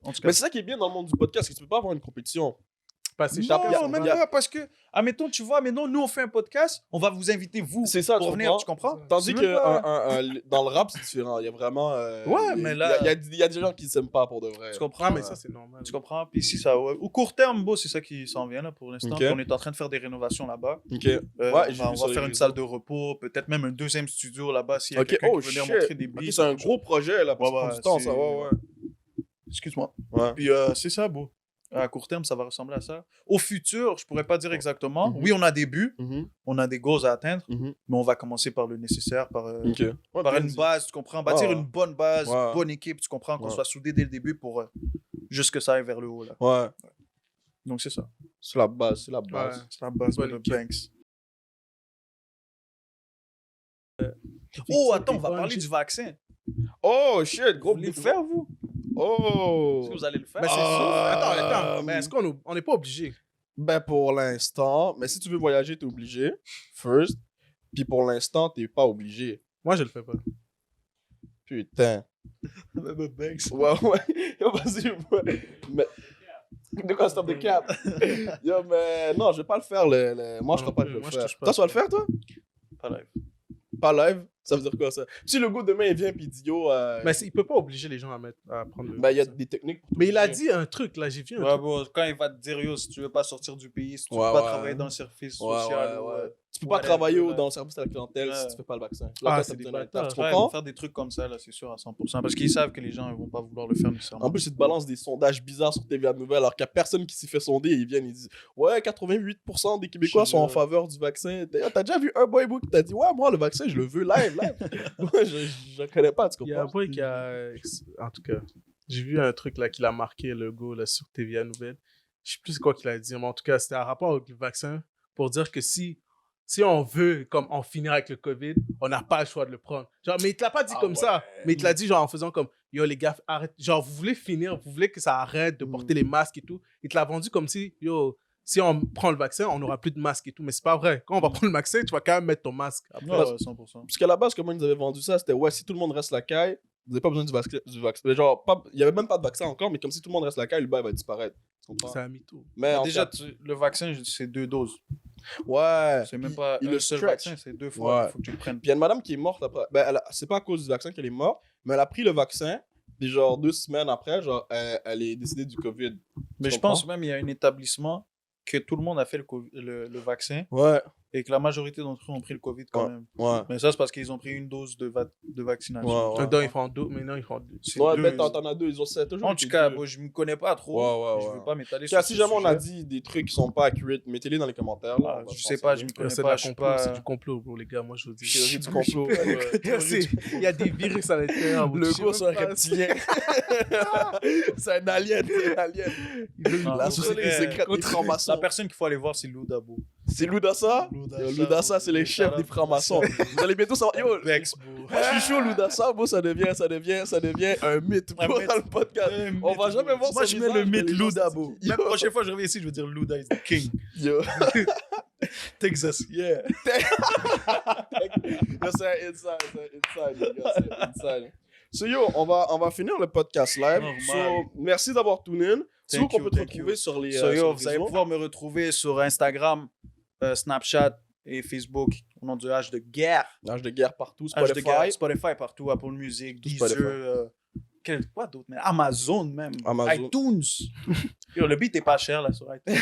en tout cas, Mais c'est ça qui est bien dans le monde du podcast, c'est que tu peux pas avoir une compétition. passer Non, chacun son même vibe. pas, parce que, admettons, tu vois, maintenant, nous, on fait un podcast, on va vous inviter, vous, C'est ça, pour tu venir, comprends? tu comprends? Tandis C'est que même pas- dans le rap, c'est différent. Il y a vraiment. Ouais, mais là- Il y a des gens qui s'aiment pas pour de vrai. Tu comprends? Ah, mais ça, c'est normal. Tu comprends? Puis ici, ça, ouais. Au court terme, c'est ça qui s'en vient, là, pour l'instant. Ok. Puis on est en train de faire des rénovations là-bas. Ok. Ouais, j'ai on vu va sur les faire une réseaux. salle de repos, peut-être même un deuxième studio là-bas, s'il y a Ok, quelqu'un oh qui veut venir shit. montrer des Ok, beats. c'est un gros projet là, pour Ouais, prendre du temps, c'est- ça. Ouais. Excuse-moi. Ouais. Puis c'est ça, à court terme, ça va ressembler à ça. Au futur, je pourrais pas dire exactement. Mhm. Oui, on a des buts, Mhm, on a des goals à atteindre, mhm. mais on va commencer par le nécessaire, par Ok. Ouais, par bien une dit. base, tu comprends? Bâtir Ouais. une bonne base, Ouais. bonne équipe, tu comprends? Qu'on Ouais. soit soudés dès le début pour juste que ça aille vers le haut, là. Ouais. Donc, c'est ça. C'est la base, c'est la Ouais. base. C'est la base Bonne de équipe. Banks. Oh, attends, on va parler du vaccin. Oh shit, Vous gros voulez le bout. faire, vous? Oh. Est-ce que vous allez le faire? Mais c'est Ah, sûr. Attends. Mais est-ce qu'on n'est pas obligé? Ben pour l'instant, mais si tu veux voyager, t'es obligé. First. Puis pour l'instant, t'es pas obligé. Moi, je le fais pas. Putain. Banks. Ouais. Yo, vas-y, ouais. Mais. De quoi stop the cap? Yo, mais non, je vais pas le faire. Moi, je crois pas que je vais Moi, le je faire. touche pas Toi, à tu vas le ça. faire, toi? Pas live. Pas live? Ça veut dire quoi, ça? Si le gars demain, il vient et il dit yo. Mais il peut pas obliger les gens à prendre le. Ben, il y a des techniques pour Mais il a t'obliger. dit un truc, là, j'ai vu un Ouais, truc. quand il va te dire, yo, si tu veux pas sortir du pays, si tu veux Ouais, pas ouais. travailler dans le service Ouais, social, ouais. ou, Tu peux pas whatever, travailler là. dans le service à la clientèle Ouais. si tu fais pas le vaccin. Là, Ah, toi, c'est t'as des besoin d'un bâtards. taf, tu Ouais, ils vont comprends? faire des trucs comme ça, là, c'est sûr, à 100%. Parce qu'ils savent que les gens, ils vont pas vouloir le faire nécessairement. En plus, ils te balancent des sondages bizarres sur TVA Nouvelle alors qu'il y a personne qui s'y fait sonder. Ils viennent, ils disent ouais, 88% des Québécois sont en faveur du vaccin. D'ailleurs, t'as déjà vu un boy qui t'a dit ouais, moi, le vaccin, je le veux live. Moi, je connais pas, tu Il y a un comprends? boy qui a. En tout cas, j'ai vu un truc là qu'il a marqué, le go là, sur TVA Nouvelle. Je sais plus c'est quoi qu'il a dit, mais en tout cas, c'était un rapport avec le vaccin pour dire que si on veut comme en finir avec le COVID, on n'a pas le choix de le prendre. Genre, mais il te l'a pas dit comme ça. Mais il te l'a dit genre en faisant comme yo les gars, arrête. Genre, vous voulez finir, vous voulez que ça arrête de porter les masques et tout. Il te l'a vendu comme si yo. Si on prend le vaccin, on n'aura plus de masque et tout. Mais c'est pas vrai. Quand on va prendre le vaccin, tu vas quand même mettre ton masque. Après, Ouais, ouais, 100%. Parce qu'à la base, comment ils nous avaient vendu ça, c'était ouais, si tout le monde reste la caille, vous n'avez pas besoin du vaccin. Mais genre, il y avait même pas de vaccin encore, mais comme si tout le monde reste la caille, le bail va disparaître. Tu comprends? c'est un mytho. Mais en Déjà, fait, le vaccin, c'est 2 doses. ouais. C'est même pas il un le seul stretch. vaccin, c'est 2 fois. Ouais. Il faut que tu le prennes. Puis il y a une madame qui est morte après. Ben, c'est pas à cause du vaccin qu'elle est morte, mais elle a pris le vaccin. Puis genre 2 semaines après, genre, elle est décédée du COVID. Mais Tu je pense comprends? même qu'il y a un établissement que tout le monde a fait le vaccin Ouais, et que la majorité d'entre eux ont pris le COVID quand même. ouais. Mais ça, c'est parce qu'ils ont pris une dose de vaccination. Ouais, Dedans, ils font deux. Maintenant, ils font deux. C'est Ouais, deux. ben t'en as 2, ils ont 7 toujours. En été tout cas, deux. bon, je ne me connais pas trop. Ouais, Je ouais. ne veux pas m'étaler En tout sur cas, ce si jamais on a sujet. dit des trucs qui sont pas accurate, mettez-les dans les commentaires. Là, Ah, on va je se sais pas, renseigner. je me connais C'est de pas. la Je suis complot, pas. c'est du complot, bro, les gars. Moi, je vous dis. Théorie du complot. Il y a des virus à l'intérieur. bro. Le Tu sais gros, c'est un même pas. reptilien. C'est un alien, c'est un alien. Non, La pour société vrai, secrète des francs-maçons. La personne qu'il faut aller voir, c'est Lou Dabo. C'est Loudassa? Loudassa, c'est les chefs des francs-maçons. Vous allez bientôt savoir. Yo, Bex, bro. moi, je suis chaud, Loudassa, bro, ça devient un mythe Un pour mythe. dans le podcast. On va jamais voir Moi, son je mets le visage, mais mythe les gens Lou se Dabo. disent, La yo, prochaine fois que je reviens ici, je vais dire Lou Da is the king. Yo, Texas. yeah. Yo, c'est un inside, les gars, c'est un inside. So, yo, on va finir le podcast live. Normal. So, merci d'avoir tune in. C'est où Thank qu'on you, peut te thank retrouver you. sur les So, yo, sur les vous allez réseaux? pouvoir me retrouver sur Instagram, Snapchat et Facebook au nom du H de guerre. Âge de guerre partout, H de guerre, Spotify. Spotify partout, Apple Music, Deezer, Spotify. quoi d'autre, mais Amazon même, Amazon. iTunes. Yo, le beat est pas cher là sur iTunes.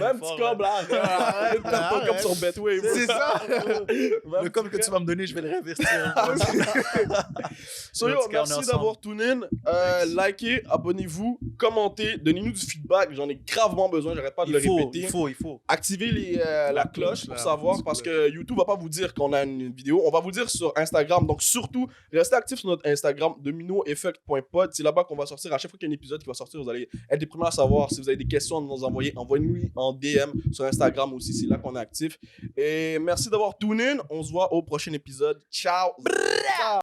Même petit com là. Arrête, pas comme sur Betway. C'est ça. Même Le com petit que tu vas me donner, je vais le réinvestir. So yo, En tout cas, on est merci ensemble. d'avoir tune in. Likez, abonnez-vous, commentez, donnez-nous du feedback. J'en ai gravement besoin, j'arrête pas de le répéter. Il faut. Activez la cloche pour là, savoir parce que YouTube va pas vous dire qu'on a une vidéo. On va vous dire sur Instagram. Donc surtout, restez actifs sur notre Instagram, dominoeffect.pod. C'est là-bas qu'on va sortir. À chaque fois qu'il y a un épisode qui va sortir, vous allez être les premiers à savoir. Si vous avez des questions à nous envoyer, envoyez-nous en DM sur Instagram aussi. C'est là qu'on est actif. Et merci d'avoir tune in. On se voit au prochain épisode. Ciao!